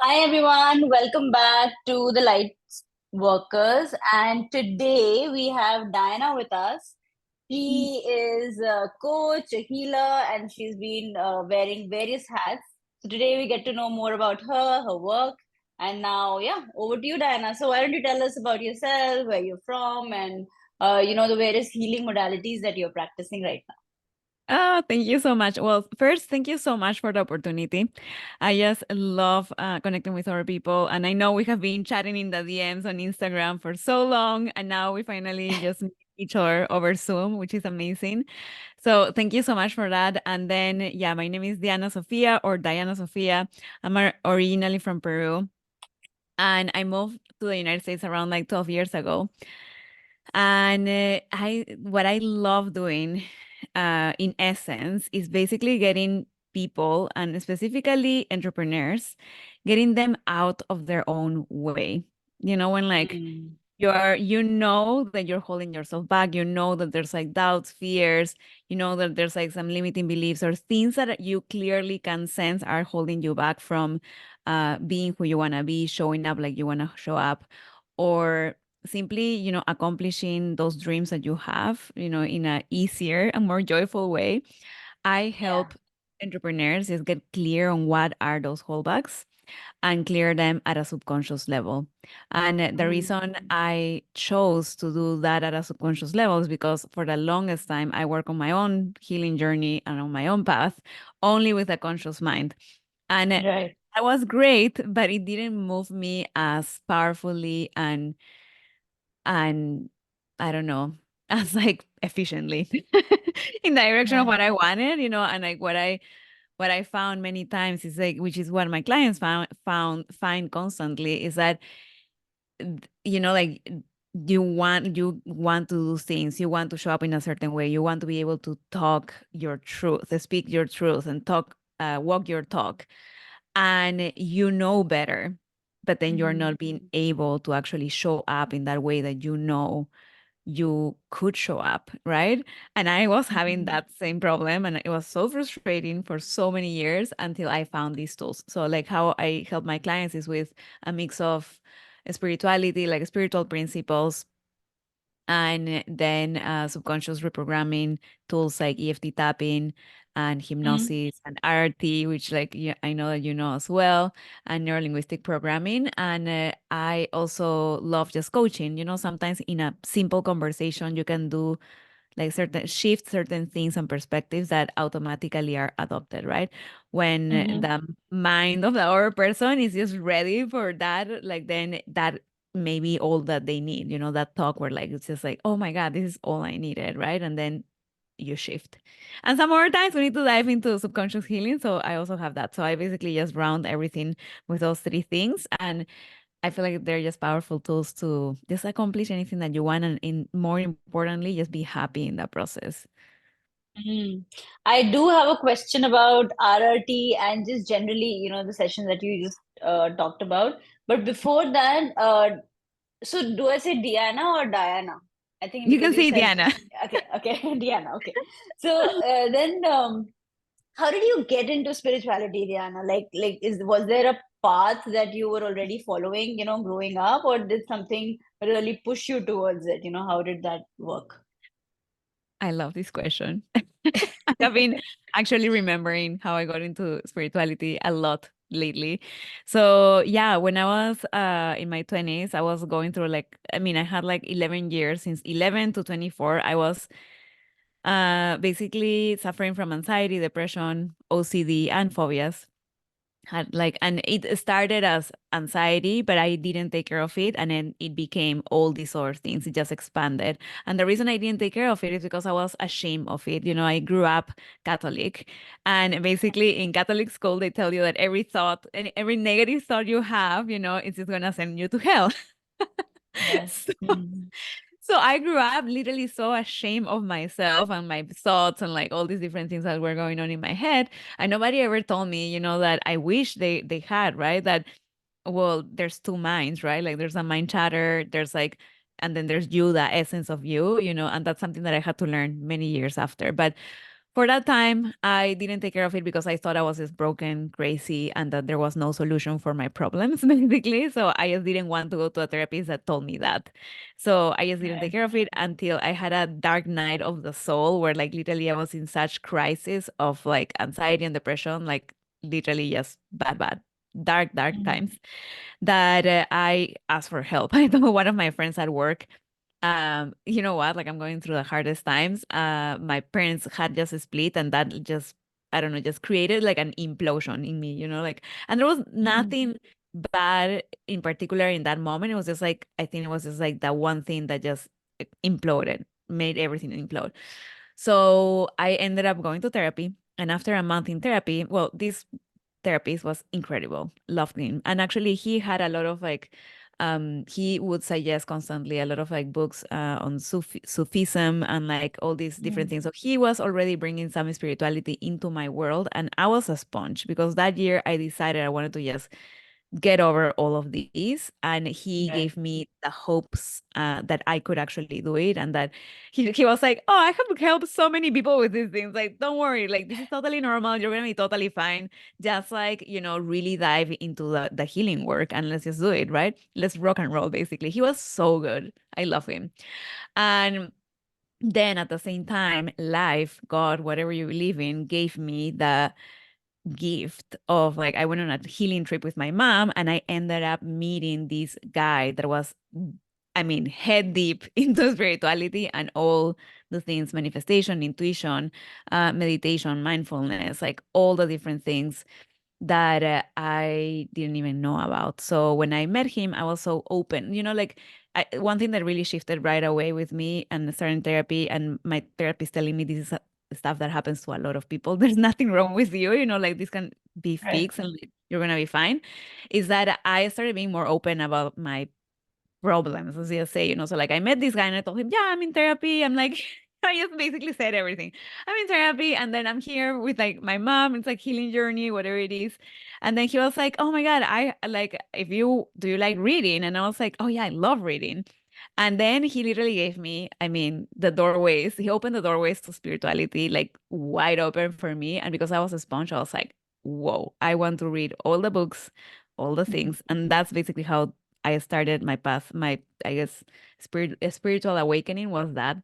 Hi everyone, welcome back to the Lightworkers. And today we have Diana with us. She is a coach, a healer, and she's been wearing various hats. So today we get to know more about her work. And now, yeah, over to you, Diana. So why don't you tell us about yourself, where you're from, and the various healing modalities that you're practicing right now. Oh, thank you so much. Well, first, thank you so much for the opportunity. I just love connecting with other people. And I know we have been chatting in the DMs on Instagram for so long. And now we finally just meet each other over Zoom, which is amazing. So thank you so much for that. And then, yeah, my name is Diana Sofia or Diana Sofia. I'm originally from Peru. And I moved to the United States around like 12 years ago. And what I love doing, in essence, is basically getting people and specifically entrepreneurs, getting them out of their own way. When like Mm, you know that you're holding yourself back, you know that there's like doubts, fears, you know that there's like some limiting beliefs or things that you clearly can sense are holding you back from being who you want to be, showing up like you want to show up, or simply, accomplishing those dreams that you have, in a easier and more joyful way. I yeah, help entrepreneurs just get clear on what are those holdbacks and clear them at a subconscious level. And the mm, reason I chose to do that at a subconscious level is because for the longest time, I work on my own healing journey and on my own path only with a conscious mind. And right. that was great, but it didn't move me as powerfully and I don't know, as like efficiently in the direction of Yeah. what I wanted, and like what I found many times is like, which is what my clients find constantly is that, like you want to do things, you want to show up in a certain way, you want to be able to talk your truth, to speak your truth, and walk your talk, and you know better, but then you're Mm, not being able to actually show up in that way that you could show up, right? And I was having mm, that same problem, and it was so frustrating for so many years until I found these tools. So, like, how I help my clients is with a mix of spirituality, like spiritual principles, and then subconscious reprogramming tools like EFT tapping and mm. hypnosis and RRT, which like I know that you know as well, and neurolinguistic programming. And I also love just coaching. Sometimes in a simple conversation, you can do like certain things and perspectives that automatically are adopted, right? When Mhm. the mind of the other person is just ready for that, like then that may be all that they need, that talk where like it's just like, oh my God, this is all I needed, right? And then you shift. And some more times we need to dive into subconscious healing. So I also have that. So I basically just round everything with those three things. And I feel like they're just powerful tools to just accomplish anything that you want, and more importantly, just be happy in that process. Mm. I do have a question about RRT and just generally, the session that you just talked about. But before that, so do I say Diana or Diana? I think You because can you see said, Diana. okay, Diana, okay. So then, how did you get into spirituality, Diana? Like, was there a path that you were already following, growing up, or did something really push you towards it? How did that work? I love this question. I have been actually remembering how I got into spirituality a lot lately. So yeah, when I was in my 20s, I was going through like, I mean, I had like 11 years, since 11 to 24. I was basically suffering from anxiety, depression, OCD, and phobias. Had like, and it started as anxiety, but I didn't take care of it, and then it became all these other things. It just expanded, and the reason I didn't take care of it is because I was ashamed of it. I grew up Catholic, and basically in Catholic school they tell you that every thought and every negative thought you have, it's just gonna send you to hell. Right. So Mm. so I grew up literally so ashamed of myself and my thoughts and like all these different things that were going on in my head. And nobody ever told me, that I wish they had, right? That, well, there's two minds, right? Like there's a mind chatter, there's like, and then there's you, the essence of you, and that's something that I had to learn many years after. But For that time, I didn't take care of it because I thought I was just broken, crazy, and that there was no solution for my problems, basically. So I just didn't want to go to a therapist that told me that. So I just didn't take Right. care of it until I had a dark night of the soul where, like, literally I was in such crisis of like anxiety and depression, like literally just bad, bad, dark Mm. times that I asked for help. I told one of my friends at work, you know what, like I'm going through the hardest times. My parents had just split, and that just, I don't know, just created like an implosion in me, like, and there was Mm. nothing bad in particular in that moment. It was just like, I think it was just like that one thing that just imploded, made everything implode. So I ended up going to therapy. And after a month in therapy, well, this therapist was incredible, loved him. And actually he had a lot of like, he would suggest constantly a lot of like books on Sufism and like all these different Mm. things. So he was already bringing some spirituality into my world, and I was a sponge because that year I decided I wanted to just get over all of these, and he Right. gave me the hopes that I could actually do it, and that he was like, oh, I have helped so many people with these things, like don't worry, like this is totally normal, you're gonna be totally fine, just like really dive into the healing work and let's just do it, right? Let's rock and roll. Basically, he was so good. I love him. And then at the same time, life, God, whatever you believe in, gave me the gift of like, I went on a healing trip with my mom, and I ended up meeting this guy that was, I mean, head deep into spirituality and all the things, manifestation, intuition, meditation, mindfulness, like all the different things that I didn't even know about. So when I met him, I was so open. Like one thing that really shifted right away with me and starting therapy, and my therapist telling me this is stuff that happens to a lot of people. There's nothing wrong with you, like this can be Right. fixed and like, you're gonna be fine. Is that I started being more open about my problems, as you say, So like I met this guy and I told him, yeah, I'm in therapy. I'm like, I just basically said everything. I'm in therapy, and then I'm here with like my mom. It's like healing journey, whatever it is. And then he was like, oh my God, I like, if you do you like reading? And I was like, oh yeah, I love reading. And then he literally gave me, I mean, the doorways. He opened the doorways to spirituality like wide open for me. And because I was a sponge, I was like, whoa, I want to read all the books, all the Mm. things. And that's basically how I started my path. My, I guess, spiritual awakening was that.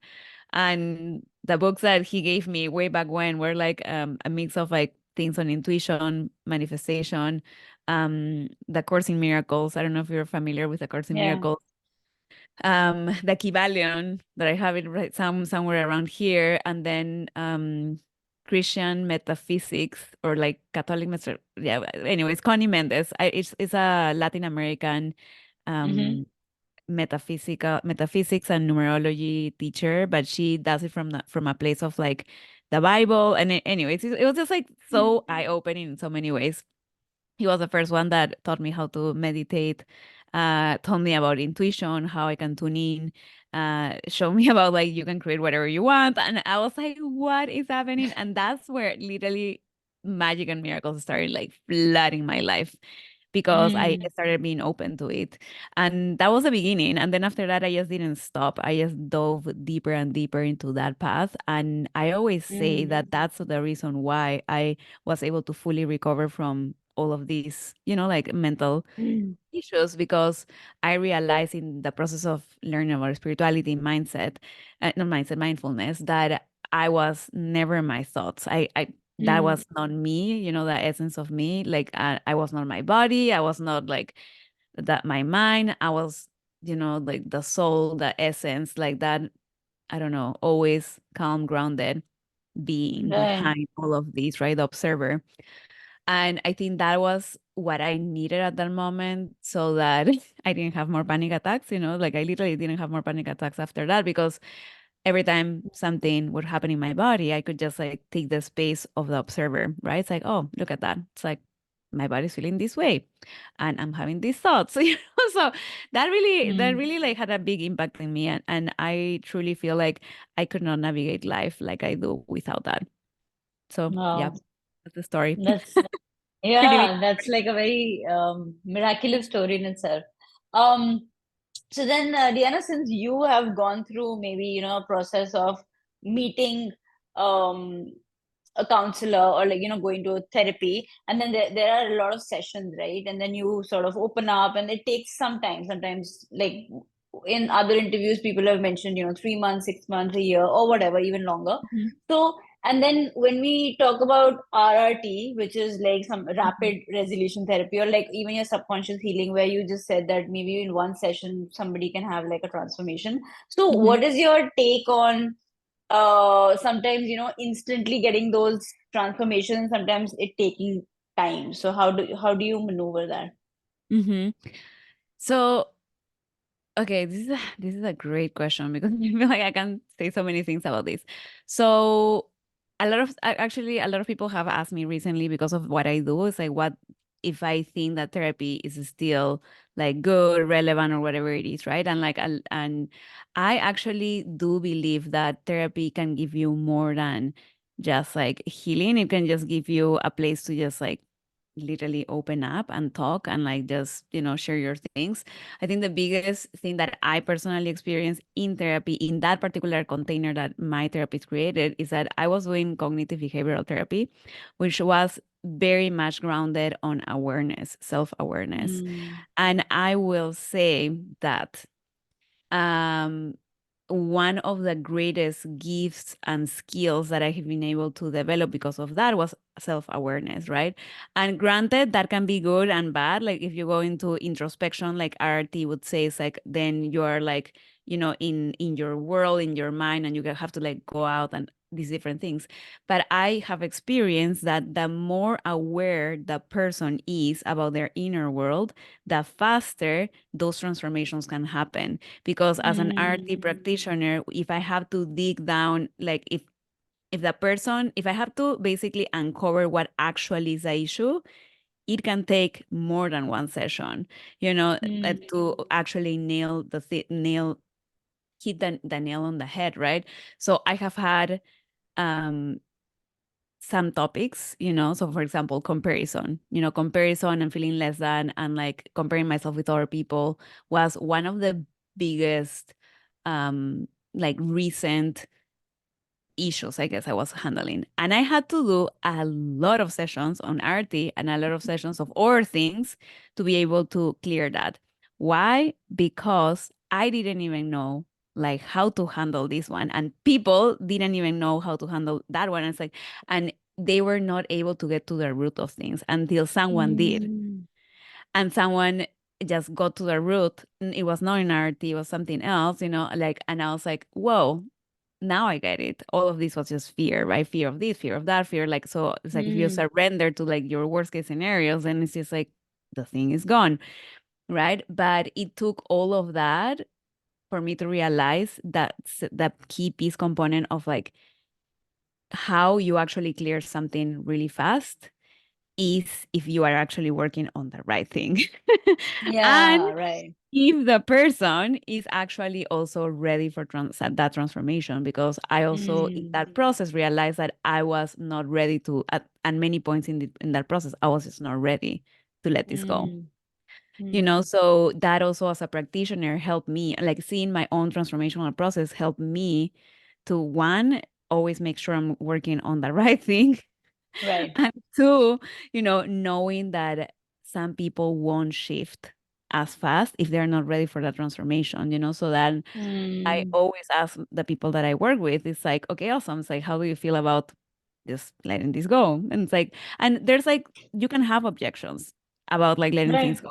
And the books that he gave me way back when were like a mix of like things on intuition, manifestation, the Course in Miracles. I don't know if you're familiar with the Course in Yeah. Miracles. The Kybalion that I have it right somewhere around here, and then Christian metaphysics, or like Catholic yeah. Anyways, Connie Mendez. It's a Latin American Mm-hmm. um metaphysics and numerology teacher, but she does it from a place of like the Bible. And anyways, it was just like so eye-opening in so many ways. He was the first one that taught me how to meditate, told me about intuition, how I can tune in, showed me about like you can create whatever you want. And I was like, what is happening? And that's where literally magic and miracles started like flooding my life, because I Mm. started being open to it. And that was the beginning. And then after that, I just didn't stop. I just dove deeper and deeper into that path. And I always say Mm. that that's the reason why I was able to fully recover from all of these, like mental Mm. issues, because I realized in the process of learning about spirituality, mindset, not mindset, mindfulness, that I was never my thoughts. That Mm. was not me, the essence of me. Like I was not my body. I was not like that, my mind. I was, like the soul, the essence, like that. I don't know, always calm, grounded being Right. behind all of these, right? The observer. And I think that was what I needed at that moment, so that I didn't have more panic attacks, like I literally didn't have more panic attacks after that, because every time something would happen in my body, I could just like take the space of the observer, right? It's like, oh, look at that. It's like my body's feeling this way and I'm having these thoughts. So Mm. that really like had a big impact in me. And I truly feel like I could not navigate life like I do without that. So yeah, Wow. that's the story. That's Pretty big. Yeah, that's like a very miraculous story in itself. Um, so then, Diana, since you have gone through maybe, a process of meeting um a counselor or like going to therapy, and then there are a lot of sessions, right? And then you sort of open up, and it takes some time. Sometimes, like in other interviews, people have mentioned 3 months, 6 months, a year, or whatever, even longer. Mhm. So, and then when we talk about RRT, which is like some Mhm. rapid resolution therapy, or like even your subconscious healing, where you just said that maybe in one session somebody can have like a transformation. So Mhm. what is your take on sometimes instantly getting those transformations, sometimes it taking time? So how do you maneuver that? Mhm. So, okay, this is a great question because I feel like I can say so many things about this. So, actually a lot of people have asked me recently because of what I do. It's like, what if I think that therapy is still like good, relevant, or whatever it is, right? And I actually do believe that therapy can give you more than just like healing. It can just give you a place to just like literally open up and talk and like just share your things. I think the biggest thing that I personally experienced in therapy, in that particular container that my therapist created, is that I was doing cognitive behavioral therapy, which was very much grounded on awareness, self-awareness. Mm, And I will say that um, one of the greatest gifts and skills that I have been able to develop because of that was self-awareness, right? And granted, that can be good and bad. Like if you go into introspection, like RRT would say, it's like then you are like, in your world, in your mind, and you have to like go out and these different things. But I have experienced that the more aware the person is about their inner world, the faster those transformations can happen. Because as an RT mm, practitioner, if I have to dig down, like if I have to basically uncover what actually is the issue, it can take more than one session, mm, to actually hit the nail on the head, right? So I have had um some topics, so for example, comparison and feeling less than, and like comparing myself with other people was one of the biggest like recent issues I guess I was handling. And I had to do a lot of sessions on RT and a lot of sessions of other things to be able to clear that. Why? Because I didn't even know like how to handle this one, and people didn't even know how to handle that one. It's like, and they were not able to get to the root of things until someone did. mm, And someone just got to the root. It was not an RT, it was something else, like, and I was like, whoa, now I get it. All of this was just fear, right? Fear of this, fear of that, fear. Like, so it's like if you mm, surrender to like your worst case scenarios, then it's just like the thing is gone, right? But it took all of that for me to realize that that key piece component of like how you actually clear something really fast is if you are actually working on the right thing. And yeah, right. if the person is actually also ready for that transformation, because I also in Mm, that process realized that I was not ready to at many points in that process I was just not ready to let this go. mm, mm, So that also as a practitioner helped me, like seeing my own transformational process helped me to, one, always make sure I'm working on the right thing. right. And two, knowing that some people won't shift as fast if they're not ready for that transformation, so that I Mm, always ask the people that I work with, it's like, okay, awesome. It's like, how do you feel about just letting this go? And it's like, and there's like, you can have objections about like letting things right. go,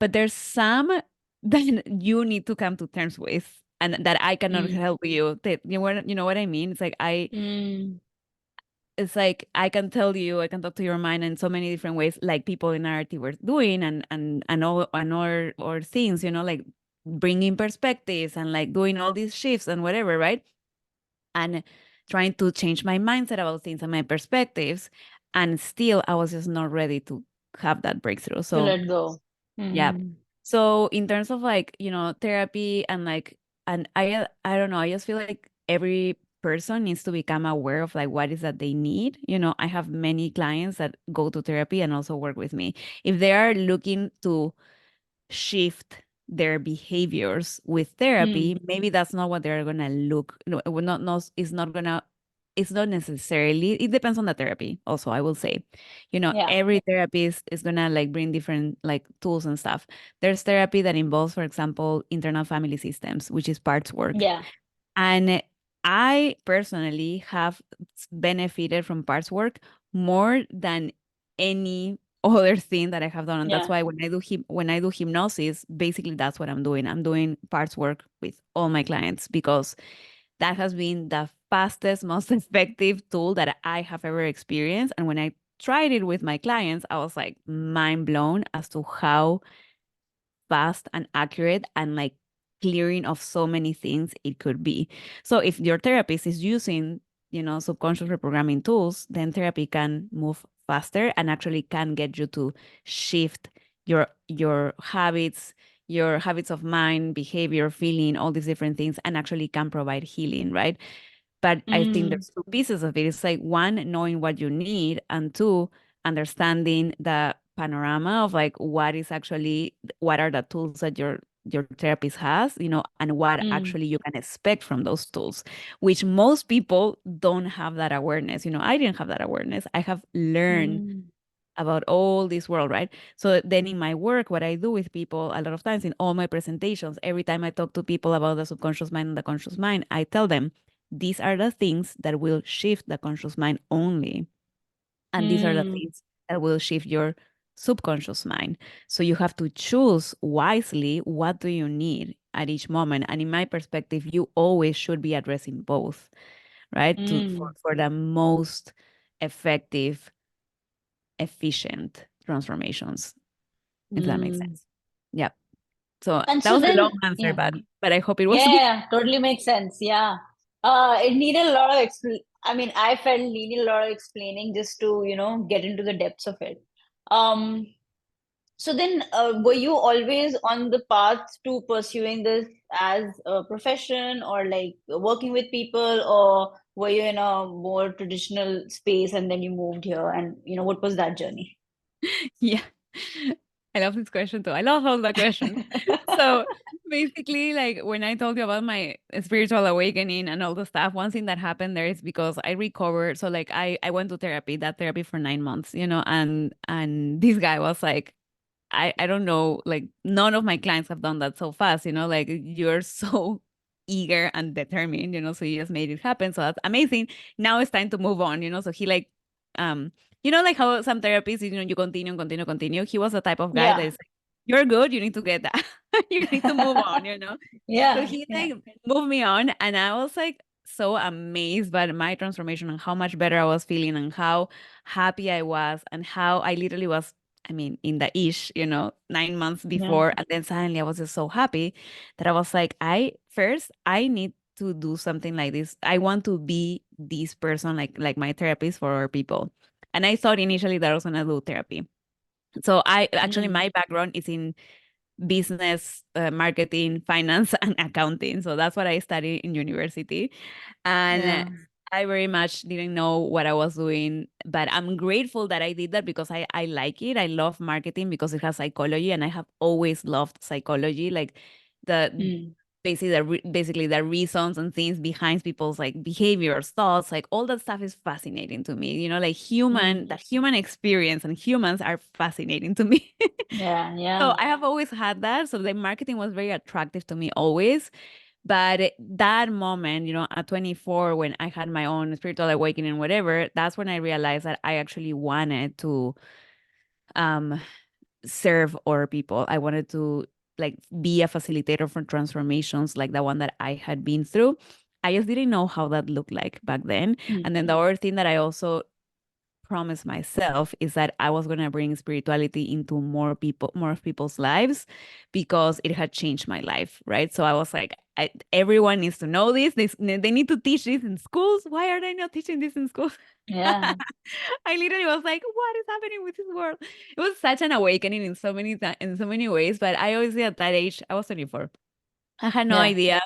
but there's some that you need to come to terms with, and that I cannot Mm, help you. You know what I mean? mm, It's like I can tell you, I can talk to your mind in so many different ways, like people in RT were doing, and all and or things, like bringing perspectives and like doing all these shifts and whatever, right? And trying to change my mindset about things and my perspectives, and still I was just not ready to have that breakthrough. to So let go. yeah. Mm, So in terms of like, therapy and like, and I don't know, I just feel like every person needs to become aware of like what is that they need. I have many clients that go to therapy and also work with me. If they are looking to shift their behaviors with mm, therapy, maybe that's not what they're gonna look, no, it will not, no, it's not gonna it's not necessarily, it depends on the therapy also, I will say. Yeah. Every therapist is gonna like bring different like tools and stuff. There's therapy that involves, for example, internal family systems, which is parts work. Yeah. And I personally have benefited from parts work more than any other thing that I have done. And that's Yeah. why when I do hypnosis, basically that's what I'm doing. I'm doing parts work with all my clients because that has been the fastest, most effective tool that I have ever experienced. And when I tried it with my clients, I was like mind blown as to how fast and accurate and like clearing of so many things it could be. So if your therapist is using, subconscious reprogramming tools, then therapy can move faster and actually can get you to shift your habits of mind, behavior, feeling, all these different things, and actually can provide healing, right? But I think Mm. there's two pieces of it. It's like one, knowing what you need, and two, understanding the panorama of like what are the tools that your therapist has, and what Mm. actually you can expect from those tools, which most people don't have that awareness. I didn't have that awareness. I have learned Mm. about all this world, right? So then in my work, what I do with people a lot of times in all my presentations, every time I talk to people about the subconscious mind and the conscious mind, I tell them these are the things that will shift the conscious mind only. And these are the Mm. things that will shift your subconscious mind. So you have to choose wisely what do you need at each moment. And in my perspective, you always should be addressing both, right? Mm. For the most effective, efficient transformations, if that makes Mm. sense. Yeah. So And that so was a long then, answer, yeah. but I hope it was Yeah, good. yeah, totally makes sense. Yeah. It needed a lot of I mean, I felt needed a lot of explaining just to, get into the depths of it. Um, so then, were you always on the path to pursuing this as a profession or like working with people, or were you in a more traditional space and then you moved here and, what was that journey? Yeah. I love this question too. I love all the questions. So basically, like when I told you about my spiritual awakening and all the stuff, one thing that happened there is because I recovered. So like I went to that therapy for 9 months, and this guy was like, I don't know, like none of my clients have done that so fast, like you're so eager and determined, so you just made it happen. So that's amazing. Now it's time to move on, so he like like how some therapists, you continue, continue, continue. He was the type of guy that Yeah. is like, you're good, you need to get that. You need to move on. So Yeah. he Yeah. like moved me on, and I was like so amazed by my transformation and how much better I was feeling and how happy I was and how I literally was, I mean, in the ish, 9 months Yeah. before. And then suddenly I was just so happy that I was like, I need to do something like this. I want to be this person, like my therapist for our people. And I thought initially that I was gonna do therapy. So I actually, Mm. my background is in business, marketing, finance, and accounting. So that's what I studied in university. And Yeah. I very much didn't know what I was doing, but I'm grateful that I did that because I like it. I love marketing because it has psychology, and I have always loved psychology, like the Mm. basically the reasons and things behind people's like behaviors, thoughts, like all that stuff is fascinating to me. Like Mm. that human experience and humans are fascinating to me. Yeah. So Yeah. I have always had that. So the marketing was very attractive to me always. But that moment, at 24, when I had my own spiritual awakening, whatever, that's when I realized that I actually wanted to um, serve other people. I wanted to like be a facilitator for transformations like the one that I had been through. I just didn't know how that looked like back then. Mm. And then the other thing that I also promised myself is that I was going to bring spirituality into more of people's lives because it had changed my life, right? So I was like, everyone needs to know this. They need to teach this in schools. Why are they not teaching this in schools? Yeah. I literally was like, what is happening with this world? It was such an awakening in so many ways, but I always at that age, I was 24. I had no Yeah. idea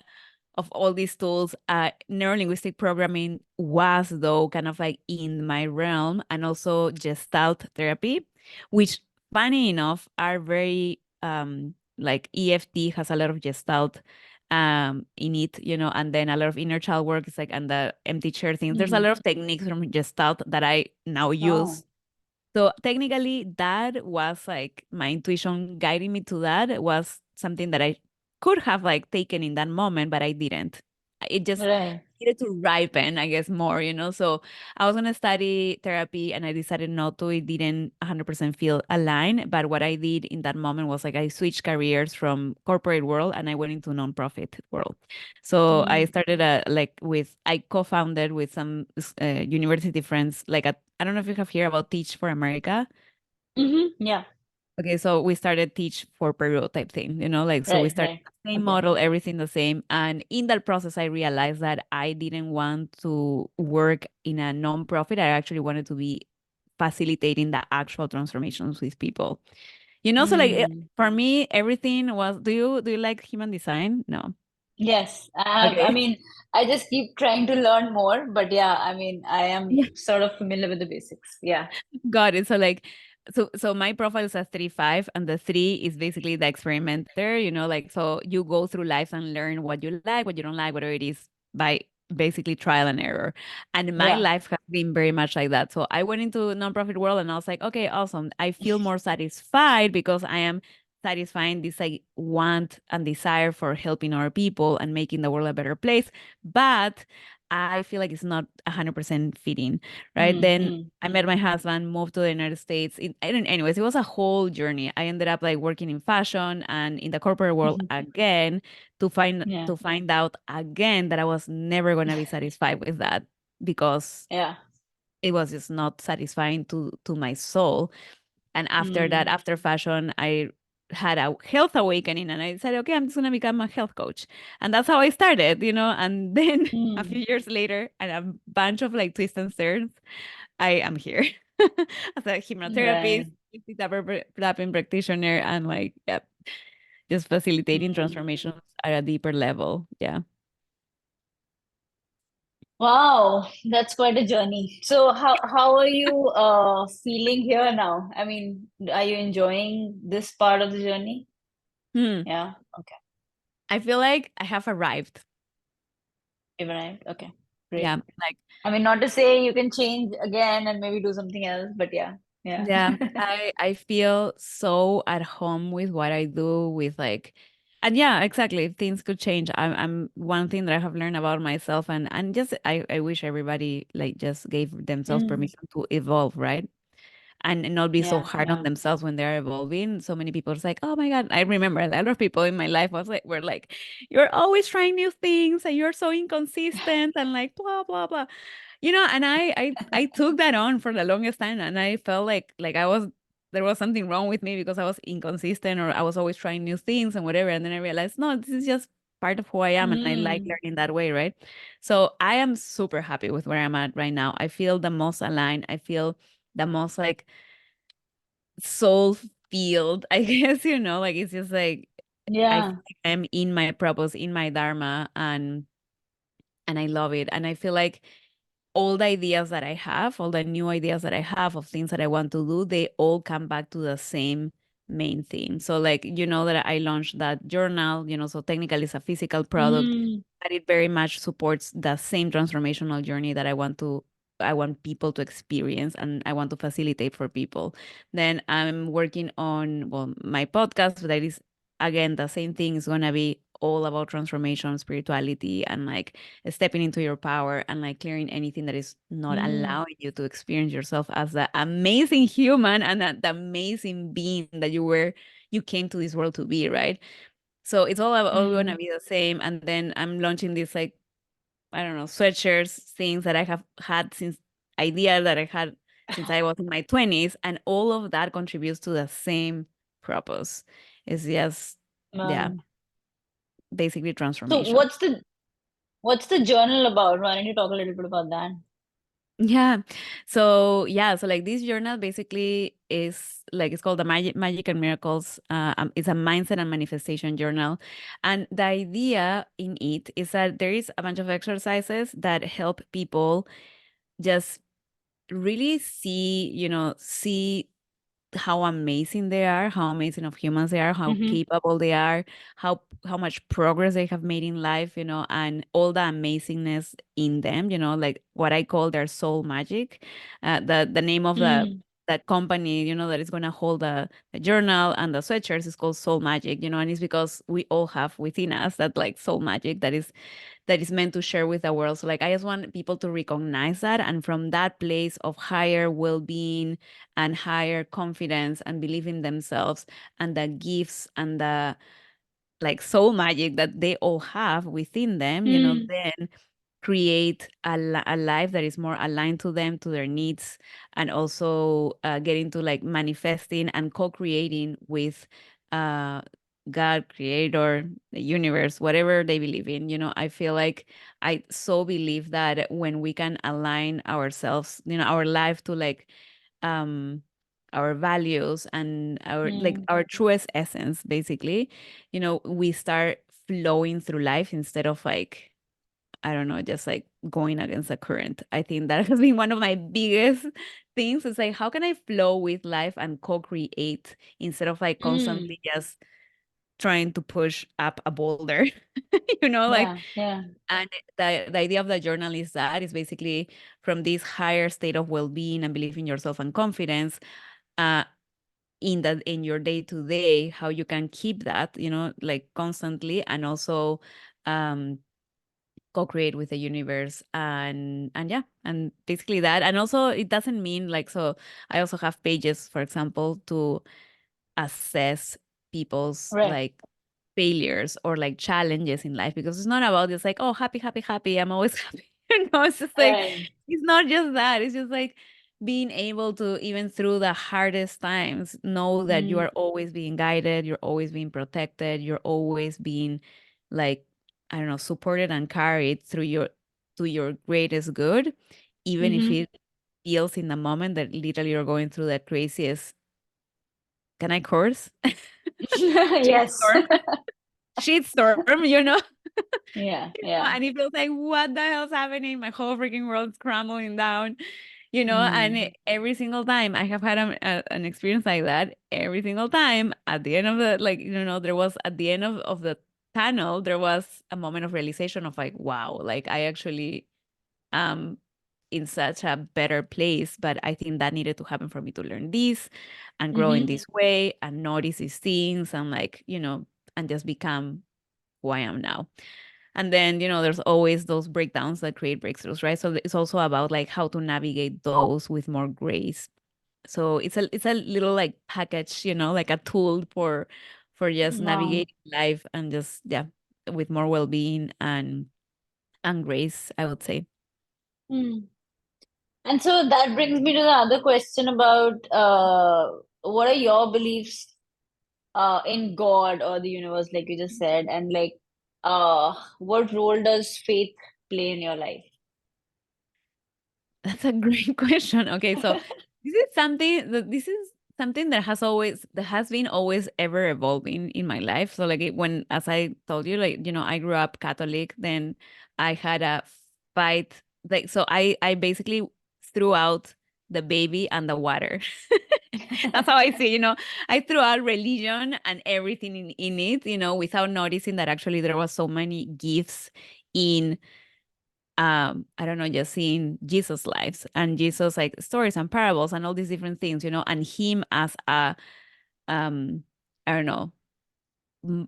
of all these tools. Neurolinguistic programming was, though, kind of like in my realm, and also Gestalt therapy, which, funny enough, are very like EFT has a lot of Gestalt in it, and then a lot of inner child work is like, and the empty chair things. There's a lot of techniques from Gestalt that I now Oh, use. So technically, that was like my intuition guiding me to that. It was something that I could have like taken in that moment, but I didn't. It just right. needed to ripen, I guess, more. So I was gonna study therapy and I decided not to. It didn't 100% feel aligned. But what I did in that moment was like I switched careers from corporate world and I went into nonprofit world. So I Mm. started I co-founded with some university friends, like I don't know if you have heard about Teach for America. Yeah. Okay, so we started Teach for Peru type thing, like so we Right, started right. the same Okay. model, everything the same. And in that process, I realized that I didn't want to work in a nonprofit. I actually wanted to be facilitating the actual transformations with people. So like Mm. for me, everything was, do you like human design? No. Yes, I have. I Okay. mean, I just keep trying to learn more, but yeah, I mean, I am sort of familiar with the basics. Yeah. Got it. So my profile is a 3-5, and the 3 is basically the experimenter, like so you go through life and learn what you like, what you don't like, whatever it is by basically trial and error. And my Yeah. life has been very much like that. So I went into nonprofit world and I was like, okay, awesome. I feel more satisfied because I am satisfying this like want and desire for helping other people and making the world a better place. But I feel like it's not 100% fitting, right? Mm, Then mm. I met my husband, moved to the United States. Anyways, it was a whole journey. I ended up like working in fashion and in the corporate world again to find Yeah. to find out again that I was never gonna be satisfied with that because Yeah. it was just not satisfying to my soul. And after that, Mm, after fashion, I had a health awakening and I said, okay, I'm just gonna become a health coach. And that's how I started. And then a mm. few years later and a bunch of like twists and turns, I am here as a hypnotherapist, Right. tapping practitioner, and like, yep, just facilitating Mm. transformations at a deeper level. Yeah. Wow, that's quite a journey. So how are you feeling here now? I mean, are you enjoying this part of the journey? Hmm. Yeah. Okay. I feel like I have arrived. You've arrived. Okay. Yeah. Great. Like, I mean, not to say you can change again and maybe do something else, but yeah. Yeah. yeah, I feel so at home with what I do with like, and yeah, exactly. Things could change. I'm one thing that I have learned about myself, and just I wish everybody like just gave themselves Mm. permission to evolve, right? And not be so Yeah, hard on yeah. themselves when they're evolving. So many people is like, oh my God. I remember a lot of people in my life were like, you're always trying new things and you're so inconsistent and like blah blah blah. And I took that on for the longest time and I felt like there was something wrong with me because I was inconsistent or I was always trying new things and whatever. And then I realized, no, this is just part of who I am and I like Mm. learning that way, right? So I am super happy with where I'm at right now. I feel the most aligned. I feel the most like soul field, I guess, like it's just like I feel Yeah. like I'm in my purpose, in my dharma, and I love it. And I feel like all the ideas that I have, all the new ideas that I have of things that I want to do, they all come back to the same main theme. So like that I launched that journal, so technically it's a physical product, Mm. but it very much supports the same transformational journey that I want people to experience and I want to facilitate for people. Then I'm working on, well, my podcast that is again the same thing is gonna be all about transformation, spirituality, and like stepping into your power and like clearing anything that is not Mm. allowing you to experience yourself as the amazing human and the amazing being that you came to this world to be, right? So it's all gonna Mm. be the same. And then I'm launching this like, I don't know, sweatshirts, things that I have had since idea that I had since I was in my 20s, and all of that contributes to the same purpose. It's just, yeah, Wow. basically So transformation. what's the journal about? Why don't you talk a little bit about that? Yeah. So like this journal basically is like it's called the Magic and Miracles. It's a mindset and manifestation journal. And the idea in it is that there is a bunch of exercises that help people just really see how amazing they are, how amazing of humans they are, how Mm-hmm. capable they are, how much progress they have made in life, you know, and all the amazingness in them, you know, like what I call their soul magic. The name of the Mm. that company, you know, that is going to hold the journal and the sweatshirts is called Soul Magic, you know, and it's because we all have within us that like soul magic that is meant to share with the world. So like I just want people to recognize that, and from that place of higher well-being and higher confidence and believe in themselves and the gifts and the like soul magic that they all have within them, you know, Mm. then create a life that is more aligned to them, to their needs, and also get into like manifesting and co-creating with uh, God, creator, the universe, whatever they believe in. You know, I feel like I so believe that when we can align ourselves, you know, our life to like um our values and our like Mm. our truest essence, basically, you know, we start flowing through life instead of like I don't know, just like going against the current. I think that has been one of my biggest things. Is like, how can I flow with life and co-create instead of like Mm. constantly just trying to push up a boulder, you know, like, Yeah, yeah. and the idea of the journal is that is basically from this higher state of well-being and belief in yourself and confidence, uh, in your day to day, how you can keep that, you know, like constantly and also, um, co-create with the universe and yeah, and basically that. And also it doesn't mean like, so I also have pages, for example, to assess people's Right. like failures or like challenges in life, because it's not about just like, oh, happy, happy, happy, I'm always happy. You know, it's just like, Right. it's not just that, it's just like being able to, even through the hardest times, know that you Mm. are always being guided, you're always being protected, you're always being like, I don't know, supported and carried through your to your greatest good, even if Mm-hmm. it feels in the moment that literally you're going through the craziest, can I curse? Yes. Shitstorm, shitstorm, you know? Yeah, You know, yeah. and it feels like, what the hell's happening? My whole freaking world's crumbling down, you know? And Mm. every single time I have had an experience like that, every single time at the end of the, like, you know, there was at the end of the tunnel, there was a moment of realization of like, wow, like I actually am in such a better place. But I think that needed to happen for me to learn this and grow in Mm-hmm. this way and notice these things and like, you know, and just become who I am now. And then, you know, there's always those breakdowns that create breakthroughs, right? So it's also about like how to navigate those with more grace. So it's a little like package, you know, like a tool for just Wow. navigating life and just yeah, with more well-being and grace, I would say. Mm. And so that brings me to the other question about what are your beliefs in God or the universe, like you just said, and like what role does faith play in your life? That's a great question. Okay, so this is something that has been always ever evolving in my life. So like when, as I told you, like, you know, I grew up Catholic, then I had a fight, like, so I basically threw out the baby and the water. That's how I see, you know, I threw out religion and everything in it, you know, without noticing that actually there was so many gifts in I don't know, just seeing Jesus' lives and Jesus like stories and parables and all these different things, you know, and him as a um I don't know,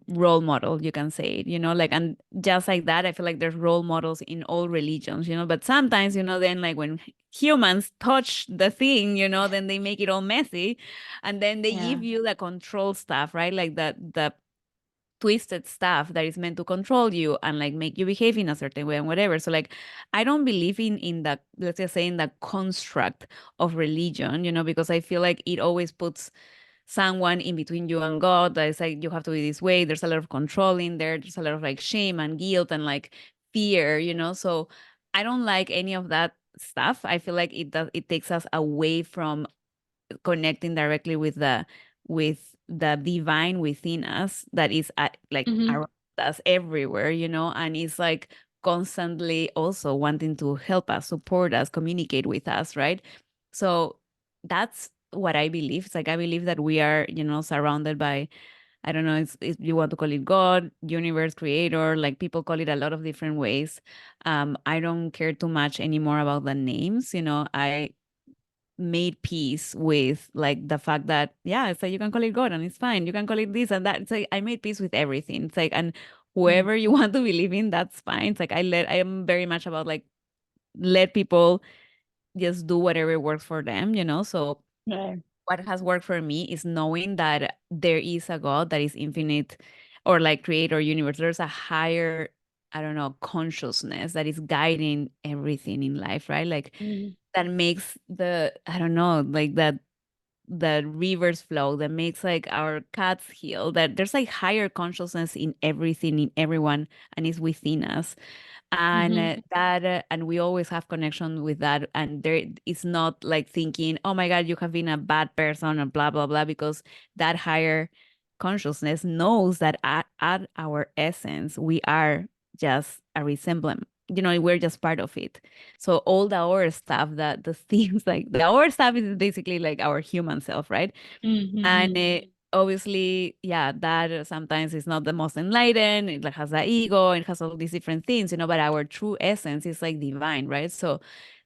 role model, you can say it, you know, like, and just like that, I feel like there's role models in all religions, you know, but sometimes, you know, then like when humans touch the thing, you know, then they make it all messy, and then they Yeah. give you the control stuff, right? Like the twisted stuff that is meant to control you and like make you behave in a certain way and whatever. So like I don't believe in the, let's just say, in the construct of religion, you know, because I feel like it always puts someone in between you and God, that is like you have to be this way. There's a lot of control in there. There's a lot of like shame and guilt and like fear, you know. So I don't like any of that stuff. I feel like it takes us away from connecting directly with the divine within us that is like Mm-hmm. around us everywhere, you know, and it's like constantly also wanting to help us, support us, communicate with us, right? So that's what I believe. It's like I believe that we are, surrounded by, I don't know, it's you want to call it God, universe, creator, like people call it a lot of different ways. I don't care too much anymore about the names. I made peace with like the fact that, yeah, it's like you can call it God and it's fine. You can call it this and that. It's like I made peace with everything. It's like, and Mm. whoever you want to believe in, that's fine. It's like I am very much about like let people just do whatever works for them. So Right. what has worked for me is knowing that there is a God that is infinite, or like creator universe. There's a higher, I don't know, consciousness that is guiding everything in life, right? Like Mm. that makes I don't know, like that the rivers flow, that makes like our cats heal, that there's like higher consciousness in everything, in everyone, and it's within us. And Mm-hmm. and we always have connection with that, and there it's not like thinking, oh my God, you have been a bad person or blah blah blah, because that higher consciousness knows that at our essence we are just a resemblance. We're just part of it. So all the our stuff, that the things, like the our stuff is basically like our human self, right? And Mm-hmm. obviously, yeah, that sometimes is not the most enlightened. It like has the ego, it has all these different things, but our true essence is like divine, right? So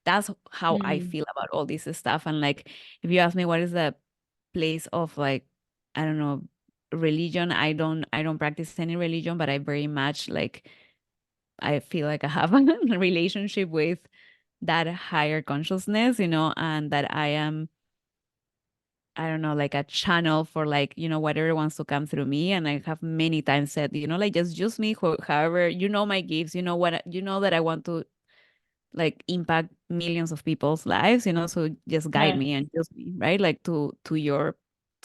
that's how I Mm. feel about all this stuff. And like, if you ask me what is the place of like, I don't know, religion, I don't practice any religion, but I very much like, I feel like I have a relationship with that higher consciousness, and that I am, I don't know, like a channel for like, whatever wants to come through me. And I have many times said, like just use me, however, my gifts, that I want to like impact millions of people's lives, so just guide Right. me and use me, right? Like to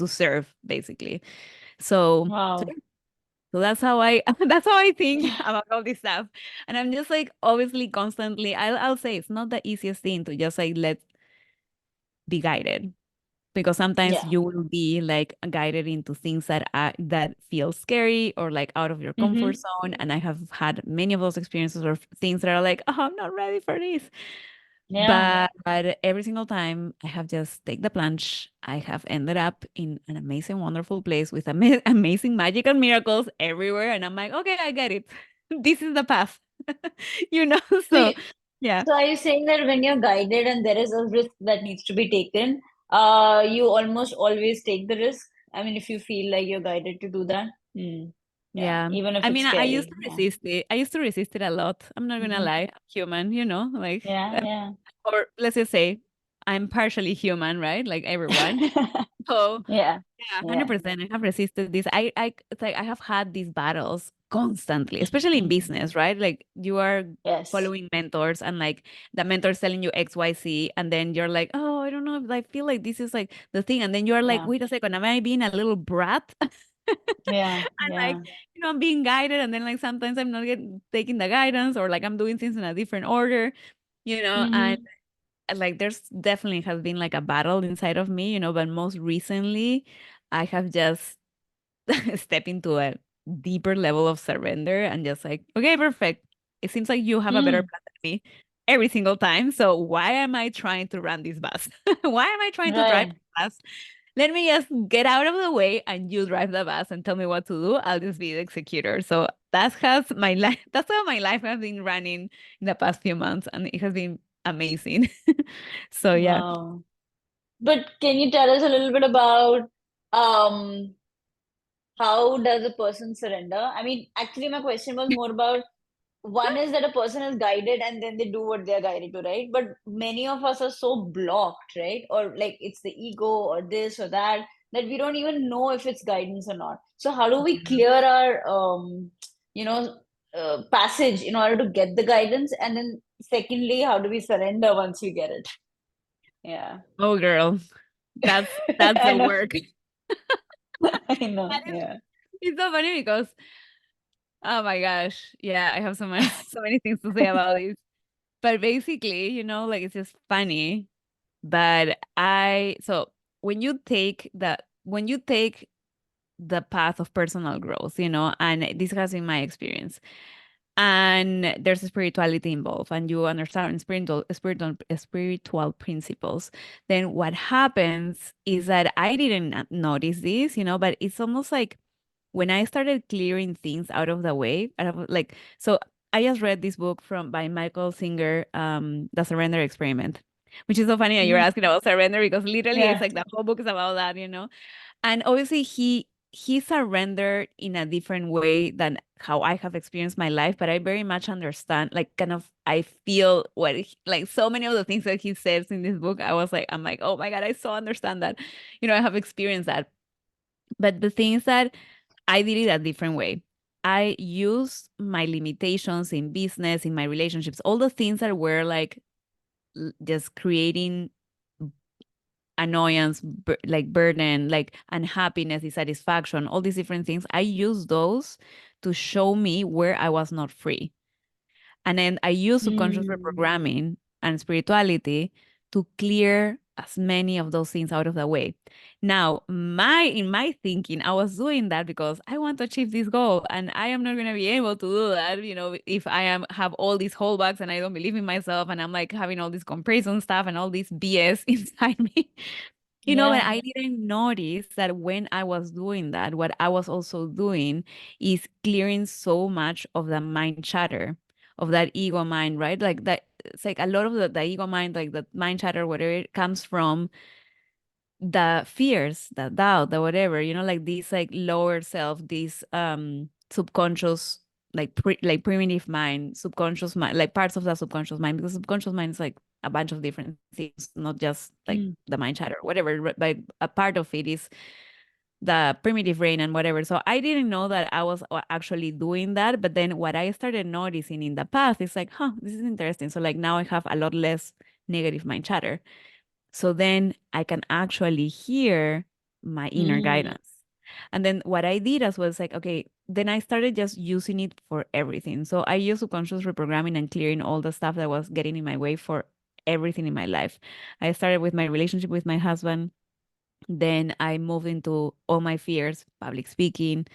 serve basically. So, so, Wow. yeah. So that's how I that's how I think about all this stuff. And I'm just like obviously constantly, I'll say it's not the easiest thing to just like let be guided, because sometimes Yeah. you will be like guided into things that feel scary or like out of your comfort Mm-hmm. zone. And I have had many of those experiences, or things that are like, oh, I'm not ready for this. Yeah. But every single time I have just take the plunge, I have ended up in an amazing, wonderful place with amazing magic and miracles everywhere. And I'm like, okay, I get it. This is the path. you know, So, so yeah. so are you saying that when you're guided and there is a risk that needs to be taken, you almost always take the risk? I mean, if you feel like you're guided to do that, yeah, Yeah. even if I it's mean, I used scary. to Yeah. resist it. I used to resist it a lot. I'm not gonna Hmm. lie. I'm human, like, Yeah, or let's just say I'm partially human, right? Like everyone. yeah. So Yeah. yeah, Yeah. 100%. I have resisted this. It's like I have had these battles constantly, especially in Mhm. business, right? Like you are Yes. following mentors, and like the mentor's telling you X, Y, Z, and then you're like, oh, I don't know, I feel like this is like the thing, and then you're like, Yeah. wait a second, am I being a little brat? Yeah. And like, Yeah. I'm being guided, and then like sometimes I'm not taking the guidance, or like I'm doing things in a different order, and Hmm. like there's definitely has been like a battle inside of me, but most recently I have just stepped into a deeper level of surrender, and just like, okay, perfect. It seems like you have a better Mm. plan than me every single time. So why am I trying to run this bus? Why am I trying to drive Right. the bus? Let me just get out of the way and you drive the bus and tell me what to do. I'll just be the executor. So that's how my life has been running in the past few months, and it has been amazing. So yeah. Wow. But can you tell us a little bit about um how does a person surrender? I mean, actually, my question was more about one is that a person is guided and then they do what they're guided to, right? But many of us are so blocked, right? Or like it's the ego or this or that that we don't even know if it's guidance or not. So how do we Yeah. clear our you know passage in order to get the guidance? And then secondly, how do we surrender once we get it? Yeah. Oh girl, that's I the know. work. I know. That is, Yeah. it's so funny because, oh my gosh, yeah, I have so much so many things to say about this. But basically, like it's just funny. But so when you take the path of personal growth, and this has been my experience. and there's spirituality involved, and you understand spiritual principles. Then what happens is that I didn't notice this, but it's almost like when I started clearing things out of the way, so I just read this book by Michael Singer, The Surrender Experiment, which is so funny that you're Mm. asking about surrender, because literally it's Yeah. like the whole book is about that. And obviously he surrendered in a different way than how I have experienced my life, but I very much understand, like, kind of, I feel like so many of the things that he says in this book. I'm like, oh my God, I so understand that. I have experienced that. But the things that I did it a different way. I used my limitations in business, in my relationships, all the things that were like just creating annoyance, like burden, like unhappiness, dissatisfaction, all these different things. I use those to show me where I was not free. And then I use subconscious Mm. reprogramming and spirituality to clear as many of those things out of the way. Now, in my thinking, I was doing that because I want to achieve this goal, and I am not going to be able to do that, if I have all these holdbacks and I don't believe in myself, and I'm like having all this comparison stuff and all this BS inside me. But Yeah. I didn't notice that when I was doing that, what I was also doing is clearing so much of the mind chatter, of that ego mind, right? Like that, it's like a lot of the ego mind, like the mind chatter, whatever it comes from, the fears, the doubt, the whatever, like this, like lower self, this subconscious, like primitive mind, subconscious mind, like parts of the subconscious mind, because subconscious mind is like a bunch of different things, not just like Mm. the mind chatter, whatever, but a part of it is the primitive brain and whatever. So I didn't know that I was actually doing that. But then what I started noticing in the past is like, this is interesting. So like now I have a lot less negative mind chatter. So then I can actually hear my inner Mm. guidance. And then what I did as was like, okay, then I started just using it for everything. So I use subconscious reprogramming and clearing all the stuff that was getting in my way for everything in my life. I started with my relationship with my husband. Then I moved into all my fears: public speaking,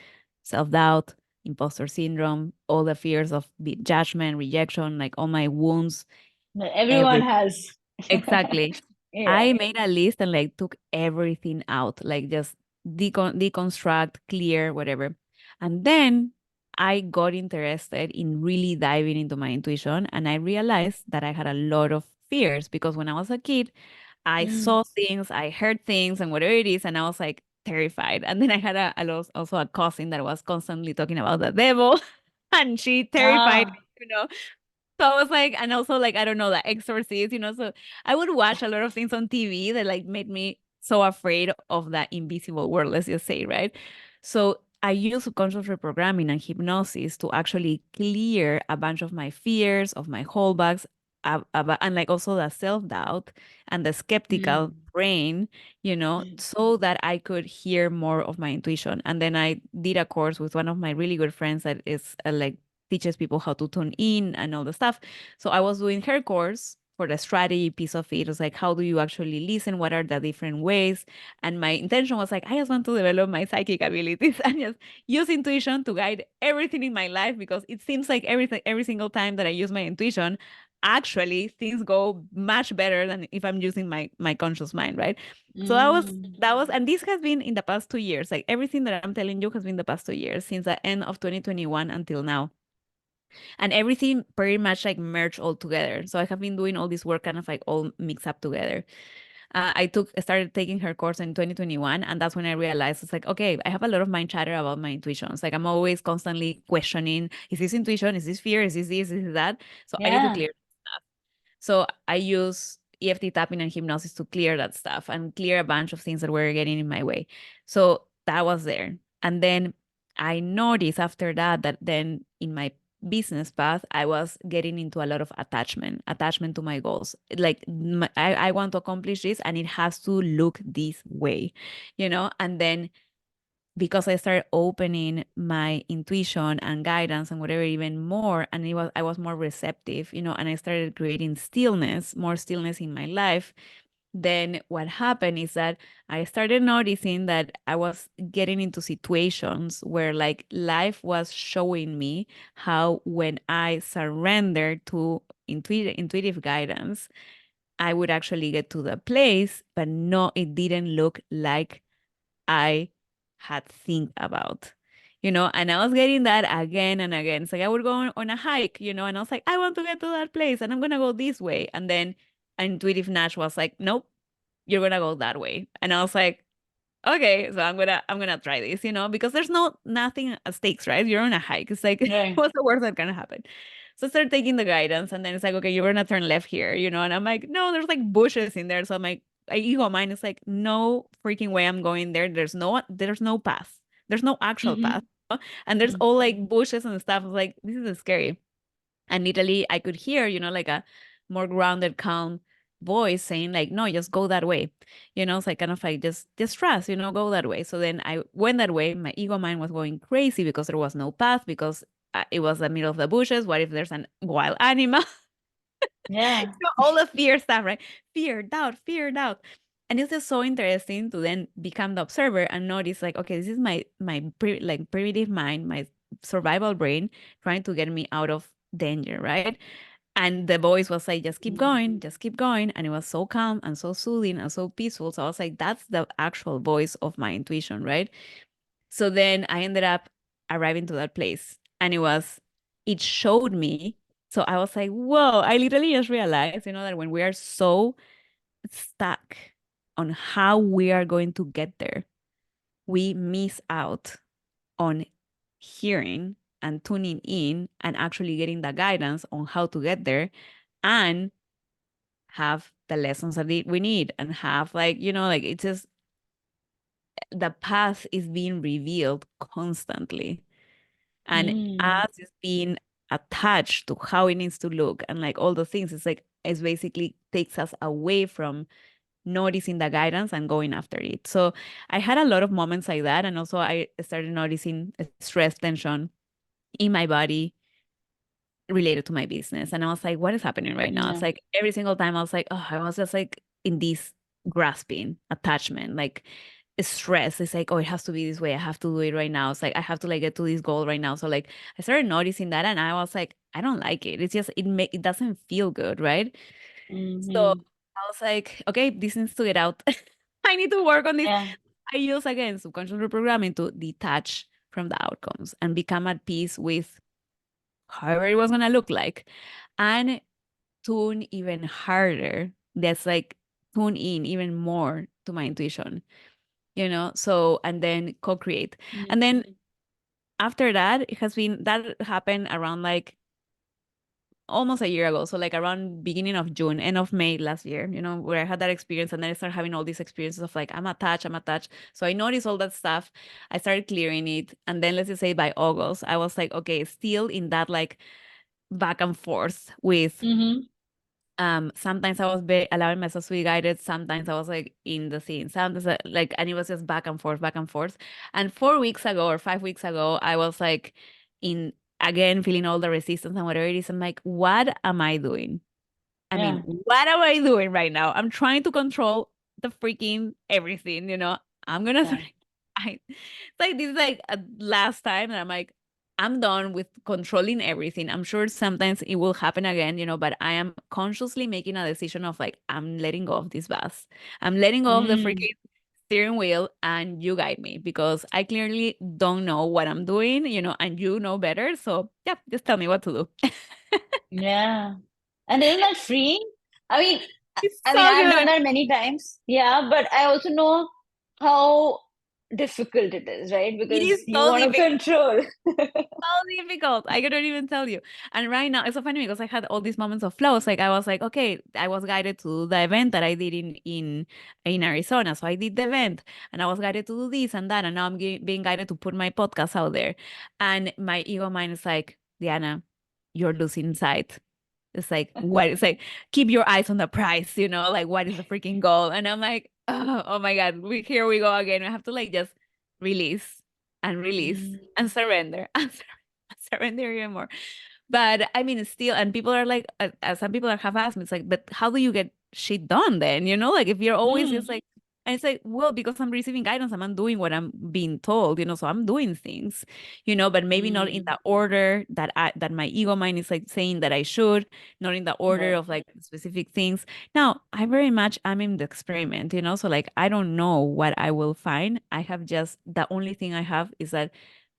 self doubt, imposter syndrome, all the fears of judgment, rejection, like all my wounds, That everyone everything. has. Exactly. Yeah. I made a list and like took everything out, like just deconstruct, clear, whatever. And then I got interested in really diving into my intuition. And I realized that I had a lot of fears, because when I was a kid, I Mm. saw things, I heard things, and whatever it is, and I was like terrified. And then I had also a cousin that was constantly talking about the devil, and she terrified Ah. me. So I was like, and also like, I don't know, The Exorcist. So I would watch a lot of things on TV that like made me so afraid of that invisible world, let's just say, right? So I use subconscious reprogramming and hypnosis to actually clear a bunch of my fears, of my holdbacks, and like also the self-doubt and the skeptical Mm. brain, so that I could hear more of my intuition. And then I did a course with one of my really good friends that is like teaches people how to tune in and all the stuff. So I was doing her course for the strategy piece of it. It was like, how do you actually listen? What are the different ways? And my intention was like, I just want to develop my psychic abilities and just use intuition to guide everything in my life, because it seems like every single time that I use my intuition, actually things go much better than if I'm using my conscious mind, right? So Mm. and this has been in the past 2 years. Like everything that I'm telling you has been the past 2 years, since the end of 2021 until now, and everything pretty much like merged all together. So I have been doing all this work kind of like all mixed up together. Started taking her course in 2021, and that's when I realized it's like, okay, I have a lot of mind chatter about my intuitions. Like I'm always constantly questioning, is this intuition? Is this fear? Is this? Is this that? So I need to Yeah. clear stuff. So I use EFT tapping and hypnosis to clear that stuff and clear a bunch of things that were getting in my way. So that was there. And then I noticed after that then in my business path, I was getting into a lot of attachment to my goals. Like I want to accomplish this and it has to look this way, And then because I started opening my intuition and guidance and whatever even more, and I was more receptive, and I started creating more stillness in my life. then what happened is that I started noticing that I was getting into situations where like life was showing me how when I surrendered to intuitive guidance, I would actually get to the place, but no, it didn't look like I had think about, and I was getting that again and again. It's like I would go on a hike, and I was like, I want to get to that place and I'm gonna go this way. And then an intuitive nudge was like, nope, you're gonna go that way. And I was like, okay, so I'm gonna try this, because there's nothing at stakes, right? You're on a hike. It's like, Right. what's the worst that can happen? So I started taking the guidance, and then it's like, okay, you're gonna turn left here, and I'm like, no, there's like bushes in there. So I'm like, ego mind is like, no freaking way I'm going there. There's no path. There's no actual path. Mm-hmm. And there's all like bushes and stuff. I was like, this is scary. And literally I could hear, like a more grounded, calm voice saying like, no, just go that way. It's like kind of like just trust, go that way. So then I went that way. My ego mind was going crazy because there was no path, because it was the middle of the bushes. What if there's an wild animal? Yeah. All the fear stuff, right? Fear, doubt, fear, doubt. And it's just so interesting to then become the observer and notice like, okay, this is like primitive mind, my survival brain trying to get me out of danger, right? And the voice was like, just keep going, just keep going. And it was so calm and so soothing and so peaceful. So I was like, that's the actual voice of my intuition, right? So then I ended up arriving to that place, and it showed me. So I was like, whoa, I literally just realized, that when we are so stuck on how we are going to get there, we miss out on hearing and tuning in and actually getting the guidance on how to get there and have the lessons that we need, and have like, like it's just the path is being revealed constantly. And Mm. us is being attached to how it needs to look and like all those things, it's basically takes us away from noticing the guidance and going after it. So I had a lot of moments like that. And also I started noticing stress, tension in my body related to my business. And I was like, what is happening right now? It's Yeah. like every single time I was like, oh, I was just like in this grasping attachment, like stress. It's like, oh, it has to be this way. I have to do it right now. It's like I have to like get to this goal right now. So like I started noticing that, and I was like, I don't like it. It's just it doesn't feel good, right? So Mm-hmm. I was like, okay, this needs to get out. I need to work on this. Yeah. I use again subconscious reprogramming to detach from the outcomes and become at peace with however it was gonna look like, and tune even harder. That's like tune in even more to my intuition, So, and then co-create. And then after that, that happened around like almost a year ago. So like around beginning of June, end of May last year, where I had that experience, and then I started having all these experiences of like, I'm attached. So I noticed all that stuff. I started clearing it. And then let's just say by August, I was like, okay, still in that like back and forth with Mm-hmm. sometimes I was allowing myself to be guided, sometimes I was like in the scene, sometimes like, and it was just back and forth, back and forth. And 4 weeks ago or 5 weeks ago, I was like in again feeling all the resistance and whatever it is. I'm like, what am I doing? I mean, Yeah. what am I doing right now? I'm trying to control the freaking everything. I'm gonna Yeah. it's like this is like a last time that I'm like, I'm done with controlling everything. I'm sure sometimes it will happen again, but I am consciously making a decision of like, I'm letting go of this bus. I'm letting go of the Mm. freaking steering wheel, and you guide me, because I clearly don't know what I'm doing, and you know better. So yeah, just tell me what to do. Yeah. And isn't that freeing? I mean, It's I mean, so I've done good. that many times. Yeah, but I also know how difficult it is, right? It Because is you so want to difficult. control. So difficult. I cannot even tell you. And right now, it's so funny because I had all these moments of flow. It's like I was like, okay, I was guided to the event that I did in Arizona. So I did the event, and I was guided to do this and that, and now I'm being guided to put my podcast out there. And my ego mind is like, Diana, you're losing sight. It's like, what? It's like, keep your eyes on the prize, like, what is the freaking goal? And I'm like, oh my God, here we go again. I have to like just release and release Mm. and surrender and surrender even more. But I mean, it's still, and people are like, some people have asked me, it's like, but how do you get shit done then, like if you're always just Mm. like, and it's like, well, because I'm receiving guidance, I'm doing what I'm being told, so I'm doing things, but maybe not in Mm. the order that my ego mind is like saying that I should, not in the order Right. of like specific things. Now, I very much am in the experiment, so like I don't know what I will find. I have just, the only thing I have is that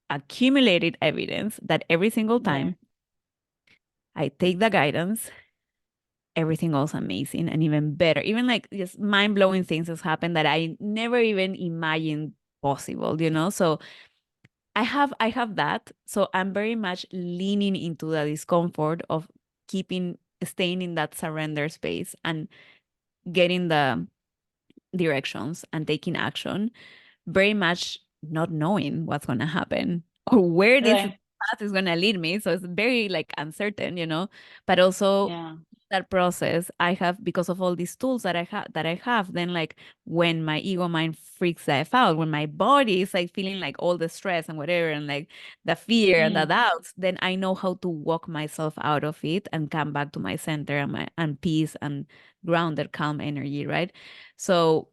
accumulated evidence that every single Right. time I take the guidance, everything goes amazing and even better. Even like just mind-blowing things has happened that I never even imagined possible, So I have that. So I'm very much leaning into the discomfort of staying in that surrender space and getting the directions and taking action, very much not knowing what's going to happen or where this Right. path is going to lead me. So it's very like uncertain, but also Yeah. that process I have, because of all these tools that I have, then like when my ego mind freaks that out, when my body is like feeling like all the stress and whatever, and like the fear and the Mm. doubts, then I know how to walk myself out of it and come back to my center and peace and grounded, calm energy, right? So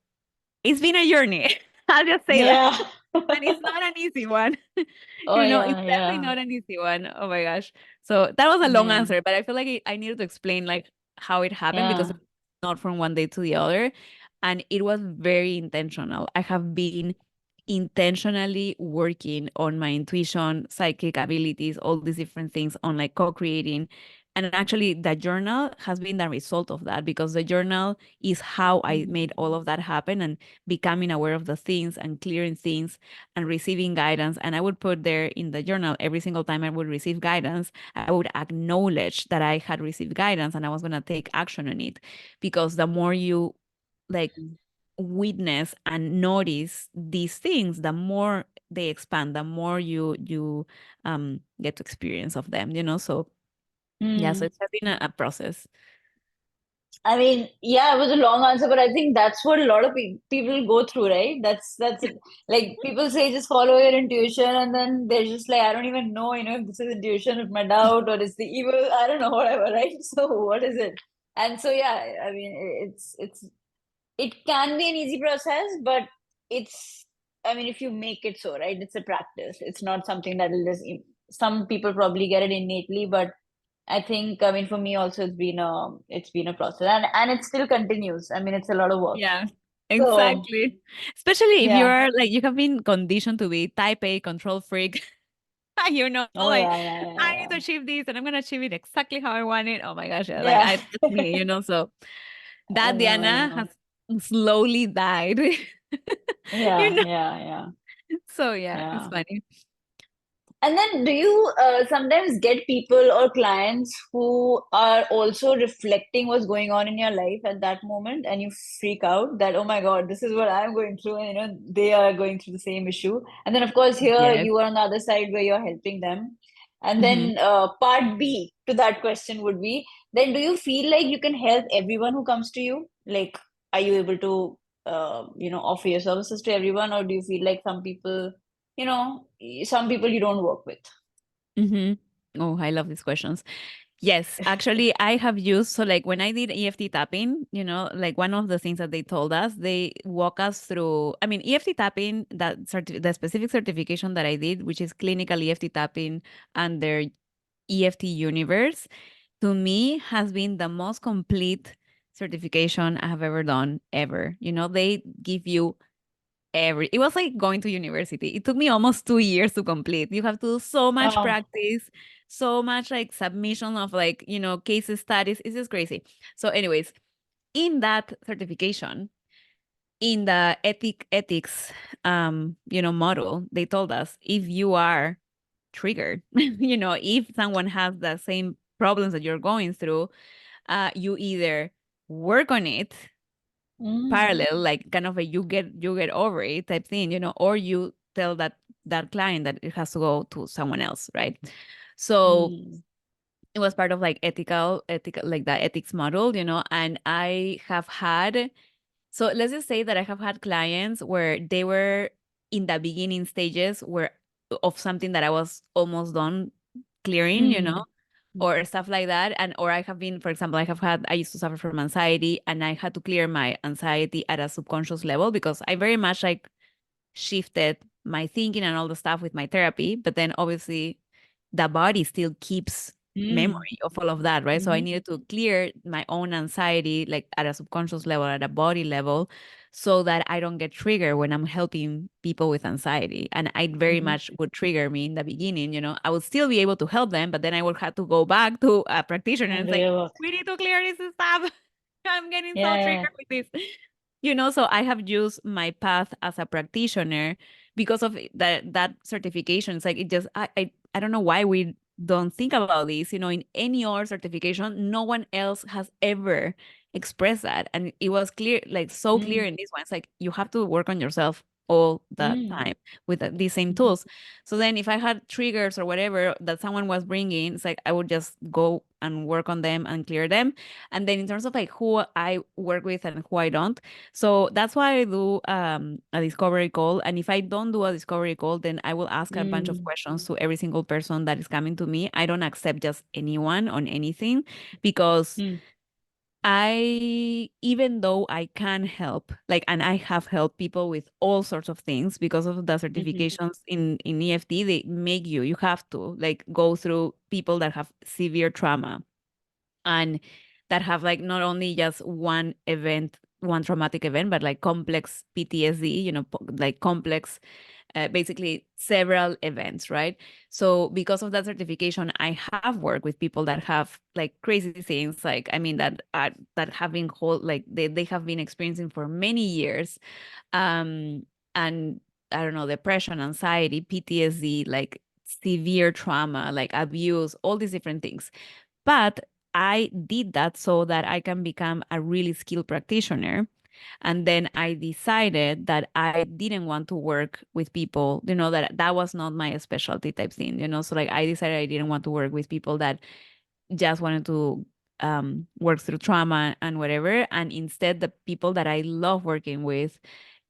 it's been a journey. I'll just say that. Yeah. And it's not an easy one. Oh It's yeah, definitely yeah. not an easy one. Oh my gosh. So that was a long Yeah. answer, but I feel like I needed to explain like how it happened, because Yeah. it's not from one day to the other. And it was very intentional. I have been intentionally working on my intuition, psychic abilities, all these different things on like co-creating. And actually the journal has been the result of that, because the journal is how I Mm. made all of that happen, and becoming aware of the things and clearing things and receiving guidance. And I would put there in the journal, every single time I would receive guidance, I would acknowledge that I had received guidance and I was going to take action on it. Because the more you like witness and notice these things, the more they expand, the more you get to experience of them, so yeah, so Mm. it's been a process. I mean, yeah, it was a long answer, but I think that's what a lot of people go through, right? That's it. Like people say, just follow your intuition, and then they're just like, I don't even know, if this is intuition, if my doubt, or it's the evil, I don't know, whatever, right? So what is it? And so yeah, I mean, it can be an easy process, but it's, I mean, if you make it so, right, it's a practice. It's not something that will just, some people probably get it innately, but I think, I mean, for me also, it's been a process, and it still continues. I mean, it's a lot of work. Yeah, So exactly. Especially if yeah. you're like, you have been conditioned to be type A control freak. Oh Like, yeah, yeah, yeah, I need yeah. to achieve this and I'm gonna achieve it exactly how I want it. Oh my gosh, yeah, like Yeah. that's me, so I that know, I Diana know. has slowly died. you Yeah, know, yeah, yeah, so yeah, it's yeah. funny. And then, do you sometimes get people or clients who are also reflecting what's going on in your life at that moment, and you freak out that, oh my God, this is what I'm going through, and they are going through the same issue. And then, of course, here Yes. you are on the other side where you're helping them. And Hmm. then, part B to that question would be, then do you feel like you can help everyone who comes to you? Like, are you able to, offer your services to everyone, or do you feel like some people you don't work with? Hmm. Oh, I love these questions. Yes, actually, I have used, so like when I did EFT tapping, like one of the things that they told us, they walk us through, I mean, EFT tapping, the specific certification that I did, which is clinical EFT tapping under EFT universe, to me has been the most complete certification I have ever done ever. They give you it was like going to university. It took me almost 2 years to complete. You have to do so much Oh. practice, so much like submission of like, case studies. It's just crazy. So, anyways, in that certification, in the ethics model, they told us if you are triggered, if someone has the same problems that you're going through, you either work on it Mm. parallel, like kind of a you get over it type thing, or you tell that client that it has to go to someone else, right? So Mm. it was part of like ethical like the ethics model, and I have had, so let's just say that I have had clients where they were in the beginning stages where of something that I was almost done clearing, Mm. or stuff like that. And or I have been, for example, I used to suffer from anxiety, and I had to clear my anxiety at a subconscious level because I very much like shifted my thinking and all the stuff with my therapy. But then obviously the body still keeps Mm. memory of all of that, right? So I Mm-hmm. needed to clear my own anxiety, like at a subconscious level, at a body level, so that I don't get triggered when I'm helping people with anxiety. And I very Mm-hmm. much would trigger me in the beginning, I would still be able to help them, but then I would have to go back to a practitioner And and do say, your work. we need to clear this stuff. I'm getting so Yeah. triggered with this. So I have used my path as a practitioner because of that certification. It's like it just I don't know why we don't think about this. In any other certification, no one else has ever expressed that. And it was clear, like so clear Mm. in this one. It's like you have to work on yourself all the Mm. time with these same Mm-hmm. tools. So then if I had triggers or whatever that someone was bringing, it's like I would just go and work on them and clear them. And then in terms of like who I work with and who I don't, so that's why I do a discovery call. And if I don't do a discovery call, then I will ask a bunch of Mm. questions to every single person that is coming to me. I don't accept just anyone on anything because Mm. even though I can help, like, and I have helped people with all sorts of things because of the Mm-hmm. certifications in EFT, they make you have to like go through people that have severe trauma and that have like not only just one traumatic event, but like complex PTSD, like complex, basically several events, right? So because of that certification, I have worked with people that have like crazy things, like I mean that have been like they have been experiencing for many years, and I don't know, depression, anxiety, PTSD, like severe trauma, like abuse, all these different things. But I did that so that I can become a really skilled practitioner. And then I decided that I didn't want to work with people, that was not my specialty type thing. So like I decided I didn't want to work with people that just wanted to work through trauma and whatever. And instead, the people that I love working with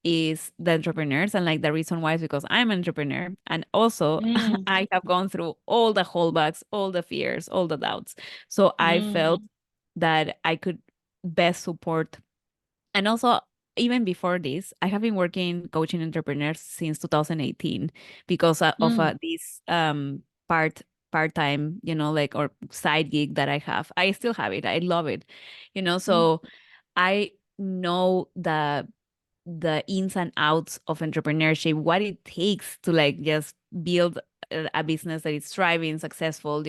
is the entrepreneurs. And like the reason why is because I'm an entrepreneur. And also Mm. I have gone through all the holdbacks, all the fears, all the doubts. So I Mm. felt that I could best support. And also, even before this, I have been working coaching entrepreneurs since 2018 because of Mm. this part-time, like, or side gig that I have. I still have it. I love it. Mm. So I know the ins and outs of entrepreneurship, what it takes to like just build a business that is thriving, successful,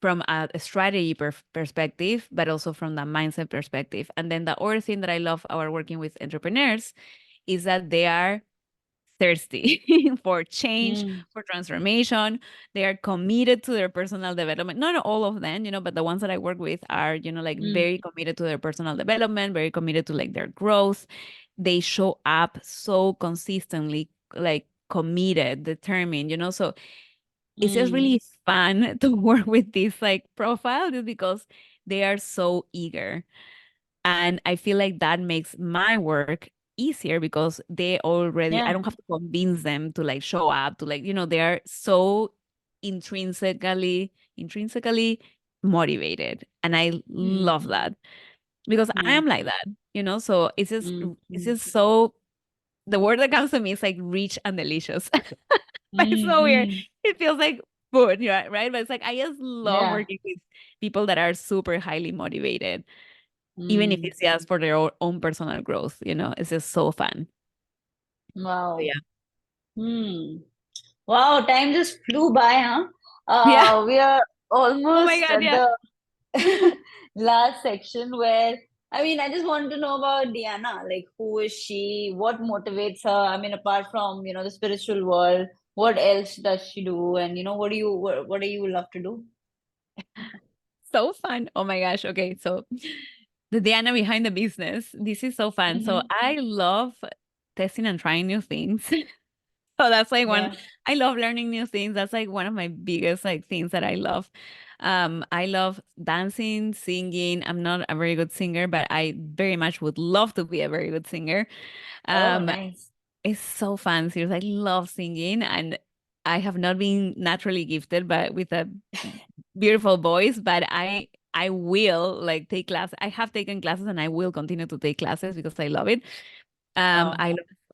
from a strategy perspective, but also from the mindset perspective. And then the other thing that I love about working with entrepreneurs is that they are thirsty for change, Mm. for transformation. They are committed to their personal development. Not all of them, but the ones that I work with are, like Mm. very committed to their personal development, very committed to like their growth. They show up so consistently, like committed, determined, so it's just Mm. really fun to work with this like profile just because they are so eager. And I feel like that makes my work easier because I Yeah. don't have to convince them to like show up to like, they are so intrinsically motivated. And I Mm. love that because I Yeah. am like that, so Mm. it's Mm. just so, the word that comes to me is like rich and delicious. It's Mm. so weird. Mm. It feels like food, yeah, right? But it's like I just love Yeah. working with people that are super highly motivated, even if Mm. it's just for their own personal growth, it's just so fun. So Wow. yeah. Hmm. Wow, time just flew by, huh? Yeah. We are Oh my almost God, at yeah. the last section where, I mean, I just want to know about Diana. Like, who is she? What motivates her? I mean, apart from, the spiritual world, what else does she do? And, what do you love to do? So fun. Oh my gosh. Okay. So the Diana behind the business. This is so fun. So Mm-hmm. I love testing and trying new things. So that's like Yeah. I love learning new things. That's like one of my biggest like things that I love. I love dancing, singing. I'm not a very good singer, but I very much would love to be a very good singer. Oh, Um, nice. it's so fun. Seriously, I love singing, and I have not been naturally gifted, but with a beautiful voice, but I will like take class. I have taken classes and I will continue to take classes because I love it. Oh,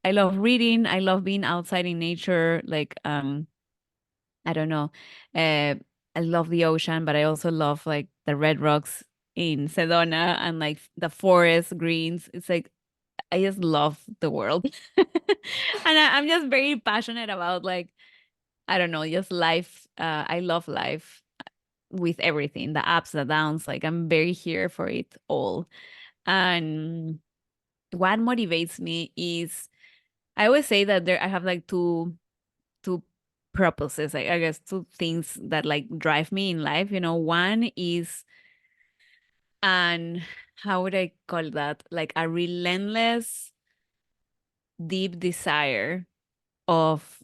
I love reading. I love being outside in nature. Like I don't know. Uh, I love the ocean, but I also love like the red rocks in Sedona and like the forest greens. It's like I just love the world. And I'm just very passionate about like I don't know, just life. I love life with everything, the ups, the downs. Like I'm very here for it all. And what motivates me is I always say that there I have like two purposes, I guess two things that like drive me in life. One is an how would I call that? Like a relentless, deep desire of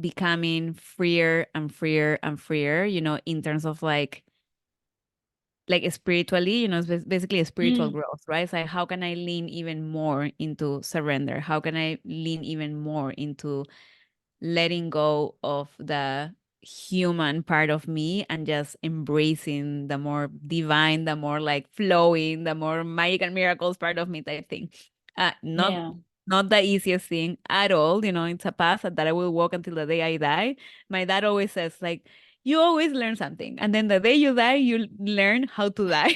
becoming freer and freer and freer, in terms of like spiritually, it's basically a spiritual mm, growth, right? It's like how can I lean even more into surrender? How can I lean even more into letting go of the human part of me and just embracing the more divine, the more like flowing, the more magic and miracles part of me type thing. Not yeah. not the easiest thing at all. It's a path that I will walk until the day I die. My dad always says like you always learn something, and then the day you die, you learn how to die.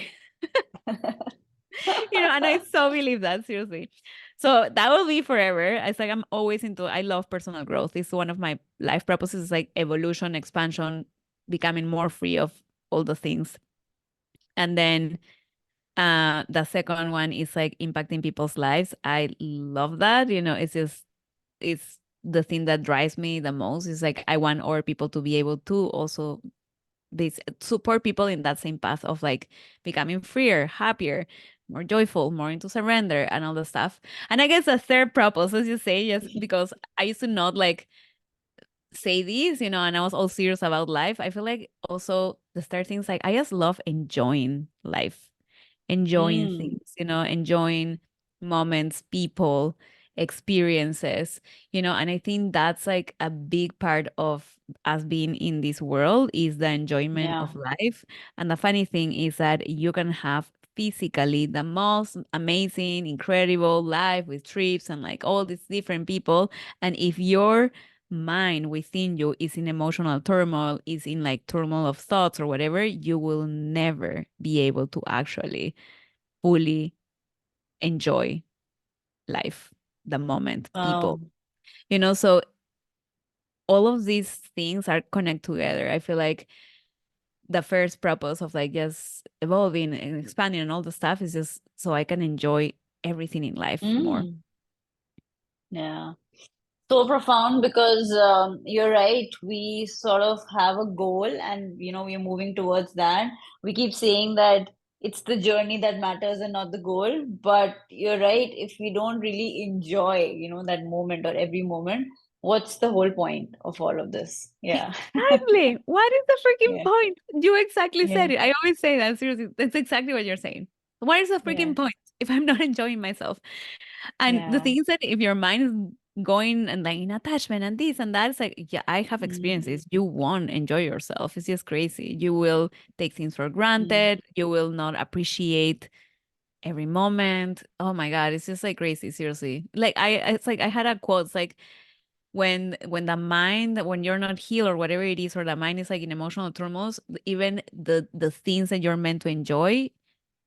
And I so believe that, seriously. So that will be forever. It's like I'm always I love personal growth. It's one of my life purposes, is like evolution, expansion, becoming more free of all the things. And then the second one is like impacting people's lives. I love that. It's the thing that drives me the most. Is like I want other people to be able to also this support people in that same path of like becoming freer, happier, more joyful, more into surrender and all the stuff. And I guess the third purpose, as you say, just because I used to not like say these, and I was all serious about life. I feel like also the third thing is like I just love enjoying life, enjoying Mm, things, enjoying moments, people, experiences, and I think that's like a big part of us being in this world is the enjoyment yeah. of life. And the funny thing is that you can have physically the most amazing, incredible life with trips and like all these different people. And if your mind within you is in emotional turmoil, is in like turmoil of thoughts or whatever, you will never be able to actually fully enjoy life, the moment, people. Oh, So all of these things are connect together. I feel like the first purpose of like just evolving and expanding and all the stuff is just so I can enjoy everything in life more. mm, yeah. So profound because you're right. We sort of have a goal and we're moving towards that. We keep saying that it's the journey that matters and not the goal. But you're right. If we don't really enjoy, that moment or every moment, what's the whole point of all of this? Yeah. Exactly. What is the freaking Yeah. point? You exactly Yeah. said it. I always say that. Seriously, that's exactly what you're saying. What is the Yeah. freaking point if I'm not enjoying myself? And the Yeah. thing is that if your mind is going and like in attachment and this and that, it's like, yeah, I have Mm, experiences. You won't enjoy yourself. It's just crazy. You will take things for mm, granted. You will not appreciate every moment. Oh my God, it's just like crazy, seriously. Like it's like I had a quote, it's like when the mind, when you're not healed or whatever it is, or the mind is like in emotional turmoil, even the things that you're meant to enjoy,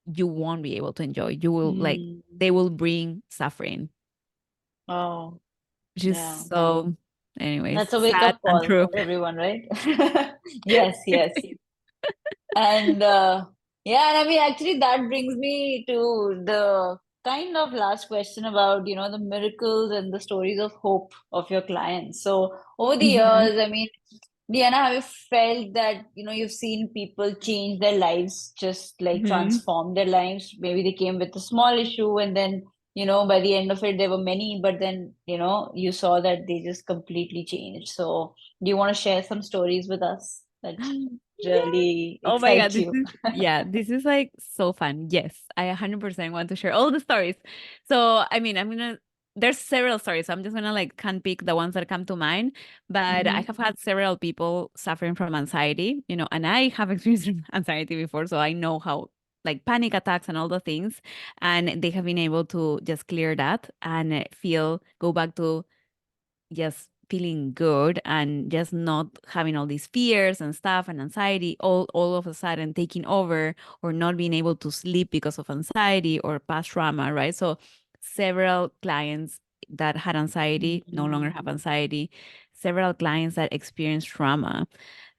you won't be able to enjoy. You will like mm. they will bring suffering, Oh, which is yeah. so, anyways, That's a sad wake-up and call true. for everyone, right? Yes, yes. Seriously. And yeah, and I mean, actually, that brings me to the kind of last question about, the miracles and the stories of hope of your clients. So, over the Mhm. years, I mean, Diana, have you felt that, you've seen people change their lives, just like Mhm. transform their lives? Maybe they came with a small issue and then, by the end of it, there were many, but then, you saw that they just completely changed. So, do you want to share some stories with us that Yes. really Oh my God, excite you? this is like so fun. Yes, I 100% want to share all the stories. So, I mean, I'm gonna there's several stories. So I'm just gonna like handpick the ones that come to mind. But I have had several people suffering from anxiety, and I have experienced anxiety before, so I know how like panic attacks and all the things, and they have been able to just clear that and go back to just feeling good and just not having all these fears and stuff and anxiety all of a sudden taking over, or not being able to sleep because of anxiety or past trauma, right? So several clients that had anxiety no longer have anxiety. Several clients that experienced trauma,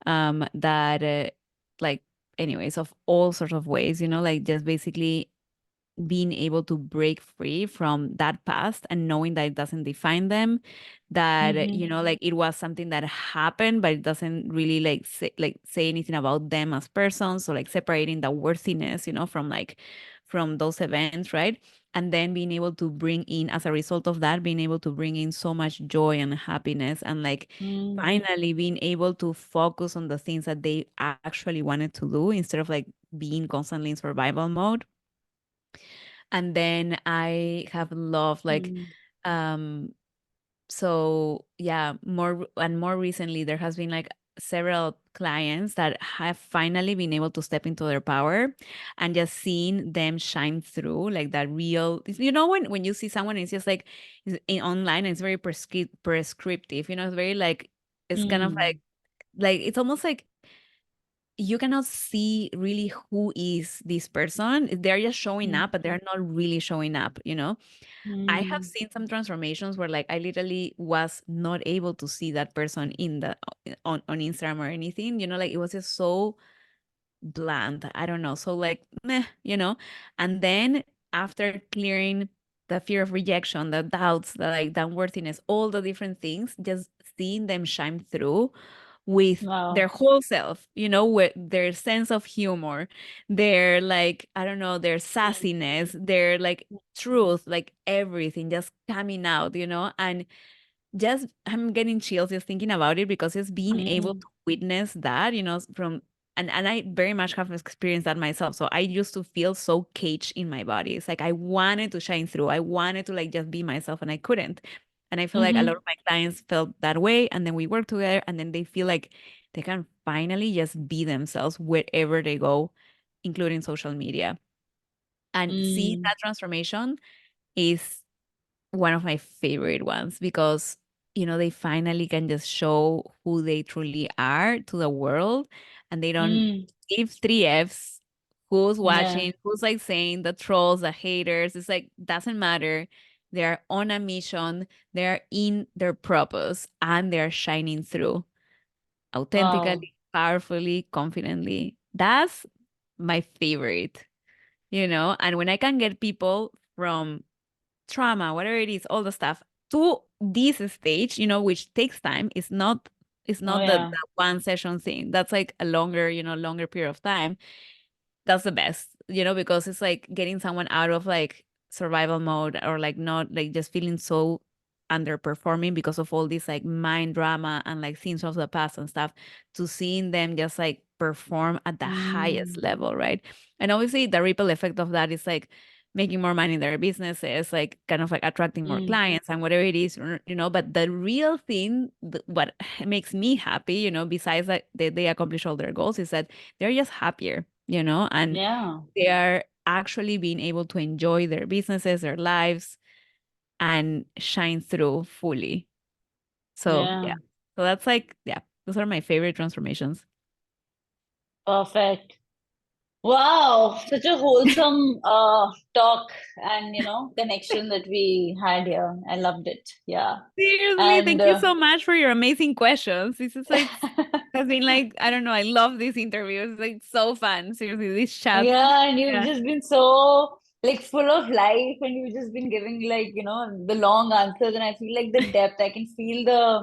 that like anyways, of all sorts of ways, like just basically being able to break free from that past and knowing that it doesn't define them, that like it was something that happened, but it doesn't really say anything about them as persons. So like separating the worthiness, from those events, right? And then being able to bring in, as a result of that, being able to bring in so much joy and happiness, and like finally being able to focus on the things that they actually wanted to do, instead of like being constantly in survival mode. And then I have loved like um so yeah, more recently there has been like several clients that have finally been able to step into their power, and just seeing them shine through, like that real, when you see someone, it's just like online, and it's very prescriptive, it's very like, it's kind of like it's almost like you cannot see really who is this person. They're just showing up, but they're not really showing up. I have seen some transformations where like I literally was not able to see that person in the on Instagram or anything, like it was just so bland. I don't know. So like meh. And then after clearing the fear of rejection, the doubts, the like the unworthiness, all the different things, just seeing them shine through with their Wow. whole self, with their sense of humor, their like, I don't know, their sassiness, their like truth, like everything just coming out. And just I'm getting chills just thinking about it, because it's being able to witness that, from and I very much have experienced that myself. So I used to feel so caged in my body. It's like I wanted to shine through. I wanted to like just be myself, and I couldn't. And I feel like a lot of my clients felt that way, and then we work together, and then they feel like they can finally just be themselves wherever they go, including social media. And seeing that transformation is one of my favorite ones, because they finally can just show who they truly are to the world, and they don't give three F's who's Yeah. watching, who's like saying, the trolls, the haters. It's like doesn't matter. They're on a mission, they're in their purpose, and they're shining through Wow. authentically, powerfully, confidently. That's my favorite. And when I can get people from trauma, whatever it is, all the stuff, to this stage, which takes time. It's not Oh the yeah. one session thing. That's like a longer period of time. That's the best, because it's like getting someone out of like survival mode, or like not like just feeling so underperforming because of all this like mind drama and like things of the past and stuff, to seeing them just like perform at the highest level, right? And obviously the ripple effect of that is like making more money in their businesses, like kind of like attracting more clients and whatever it is, but the real thing, what makes me happy, besides that they accomplish all their goals, is that they're just happier, and Yeah. they are actually being able to enjoy their businesses, their lives, and shine through fully. So, yeah. Yeah. So that's like, yeah, those are my favorite transformations. Perfect. Wow, such a wholesome talk and connection that we had here. I loved it. Yeah. Seriously, And thank you so much for your amazing questions. This is like, has been like, I don't know, I love this interview. It's like so fun. Seriously, these chats. yeah, and you've Yeah. just been so like full of life, and you've just been giving like, the long answers, and I feel like the depth. I can feel the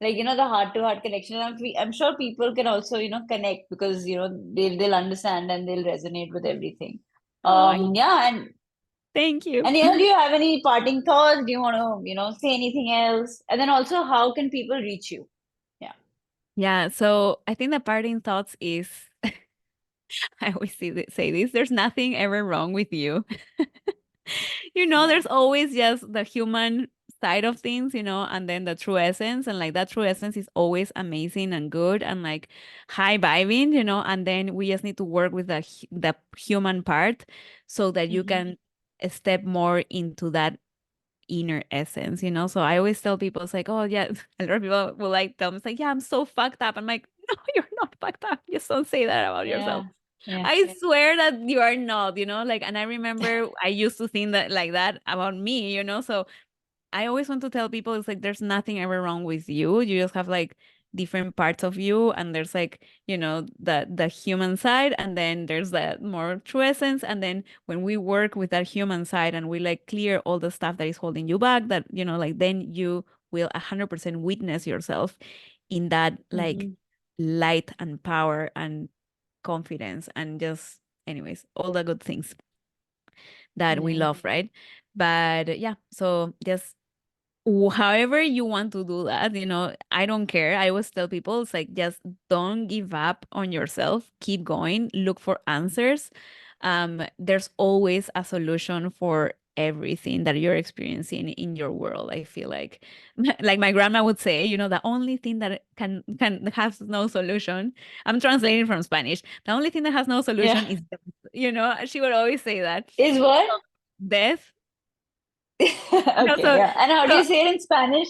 like, the heart to heart connection. I'm sure people can also, connect because, they'll understand and they'll resonate with everything. Oh, Yeah, and thank you. do you have any parting thoughts? Do you want to, say anything else? And then also, how can people reach you? Yeah. Yeah, so I think the parting thoughts is I always say this, there's nothing ever wrong with you. Yeah. There's always just the human side of things, and then the true essence. And like that true essence is always amazing and good and like high vibing, and then we just need to work with the human part so that you Mm-hmm. can step more into that inner essence, So I always tell people, it's like, oh yeah, a lot of people will like tell me, it's like, yeah, I'm so fucked up. I'm like, no, you're not fucked up. Just don't say that about yourself. Yeah. Yeah. I swear that you are not, like, and I remember I used to think that like that about me, so I always want to tell people it's like there's nothing ever wrong with you. You just have like different parts of you, and there's like, the human side, and then there's that more true essence. And then when we work with that human side and we like clear all the stuff that is holding you back, that like then you will 100% witness yourself in that like Mm-hmm. light and power and confidence and just anyways all the good things that we Yeah. love, right? But yeah, so just however you want to do that, I don't care. I always tell people it's like just don't give up on yourself, keep going, look for answers. There's always a solution for everything that you're experiencing in your world. I feel like like my grandma would say, the only thing that can has no solution, I'm translating from Spanish, the only thing that has no solution Yeah. is death. She would always say that. Is what? So, death. No, Okay, so yeah. And how do so you say it in Spanish?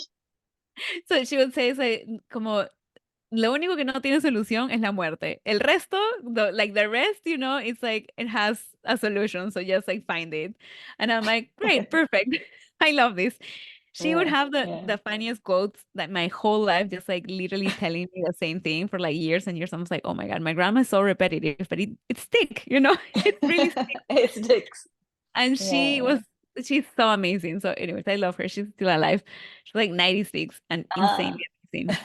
so she would say, como lo único que no tiene solución es la muerte. El resto, the rest, it's like it has a solution. So just like find it. And I'm like, great, perfect. I love this. She would Yeah. have the Yeah. the funniest quotes that my whole life, just like literally telling me the same thing for like years and years. I was like, oh my God, my grandma is so repetitive, but it stick, it really sticks. It sticks. And Yeah. she's so amazing. So anyways, I love her. She's still alive. She's like 96 and Ah. insanely amazing.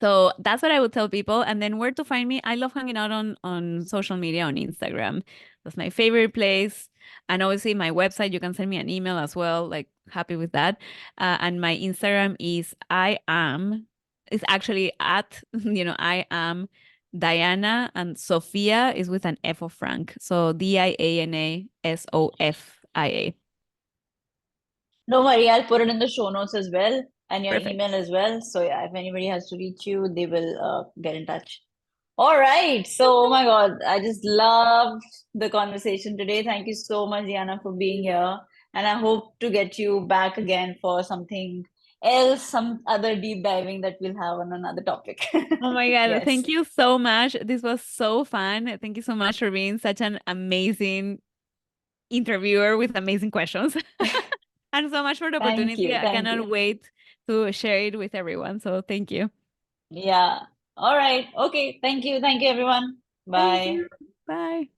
So that's what I would tell people. And then where to find me? I love hanging out on social media, on Instagram. That's my favorite place. And obviously my website, you can send me an email as well. Like happy with that. And my Instagram is it's actually at, I am Diana, and Sophia is with an F of Frank. So DIANASOFIA. Don't worry, I'll put it in the show notes as well and your Perfect. email as well. So yeah, if anybody has to reach you, they will get in touch. All right. So, oh my God, I just loved the conversation today. Thank you so much, Diana, for being here. And I hope to get you back again for something else, some other deep diving that we'll have on another topic. Oh my God, Yes. thank you so much. This was so fun. Thank you so much for being such an amazing interviewer with amazing questions. And so much for the Thank opportunity. you. I Thank you. cannot wait to share it with everyone. So thank you. Yeah. All right. Okay. Thank you. Thank you, everyone. Thank Bye. you. Bye.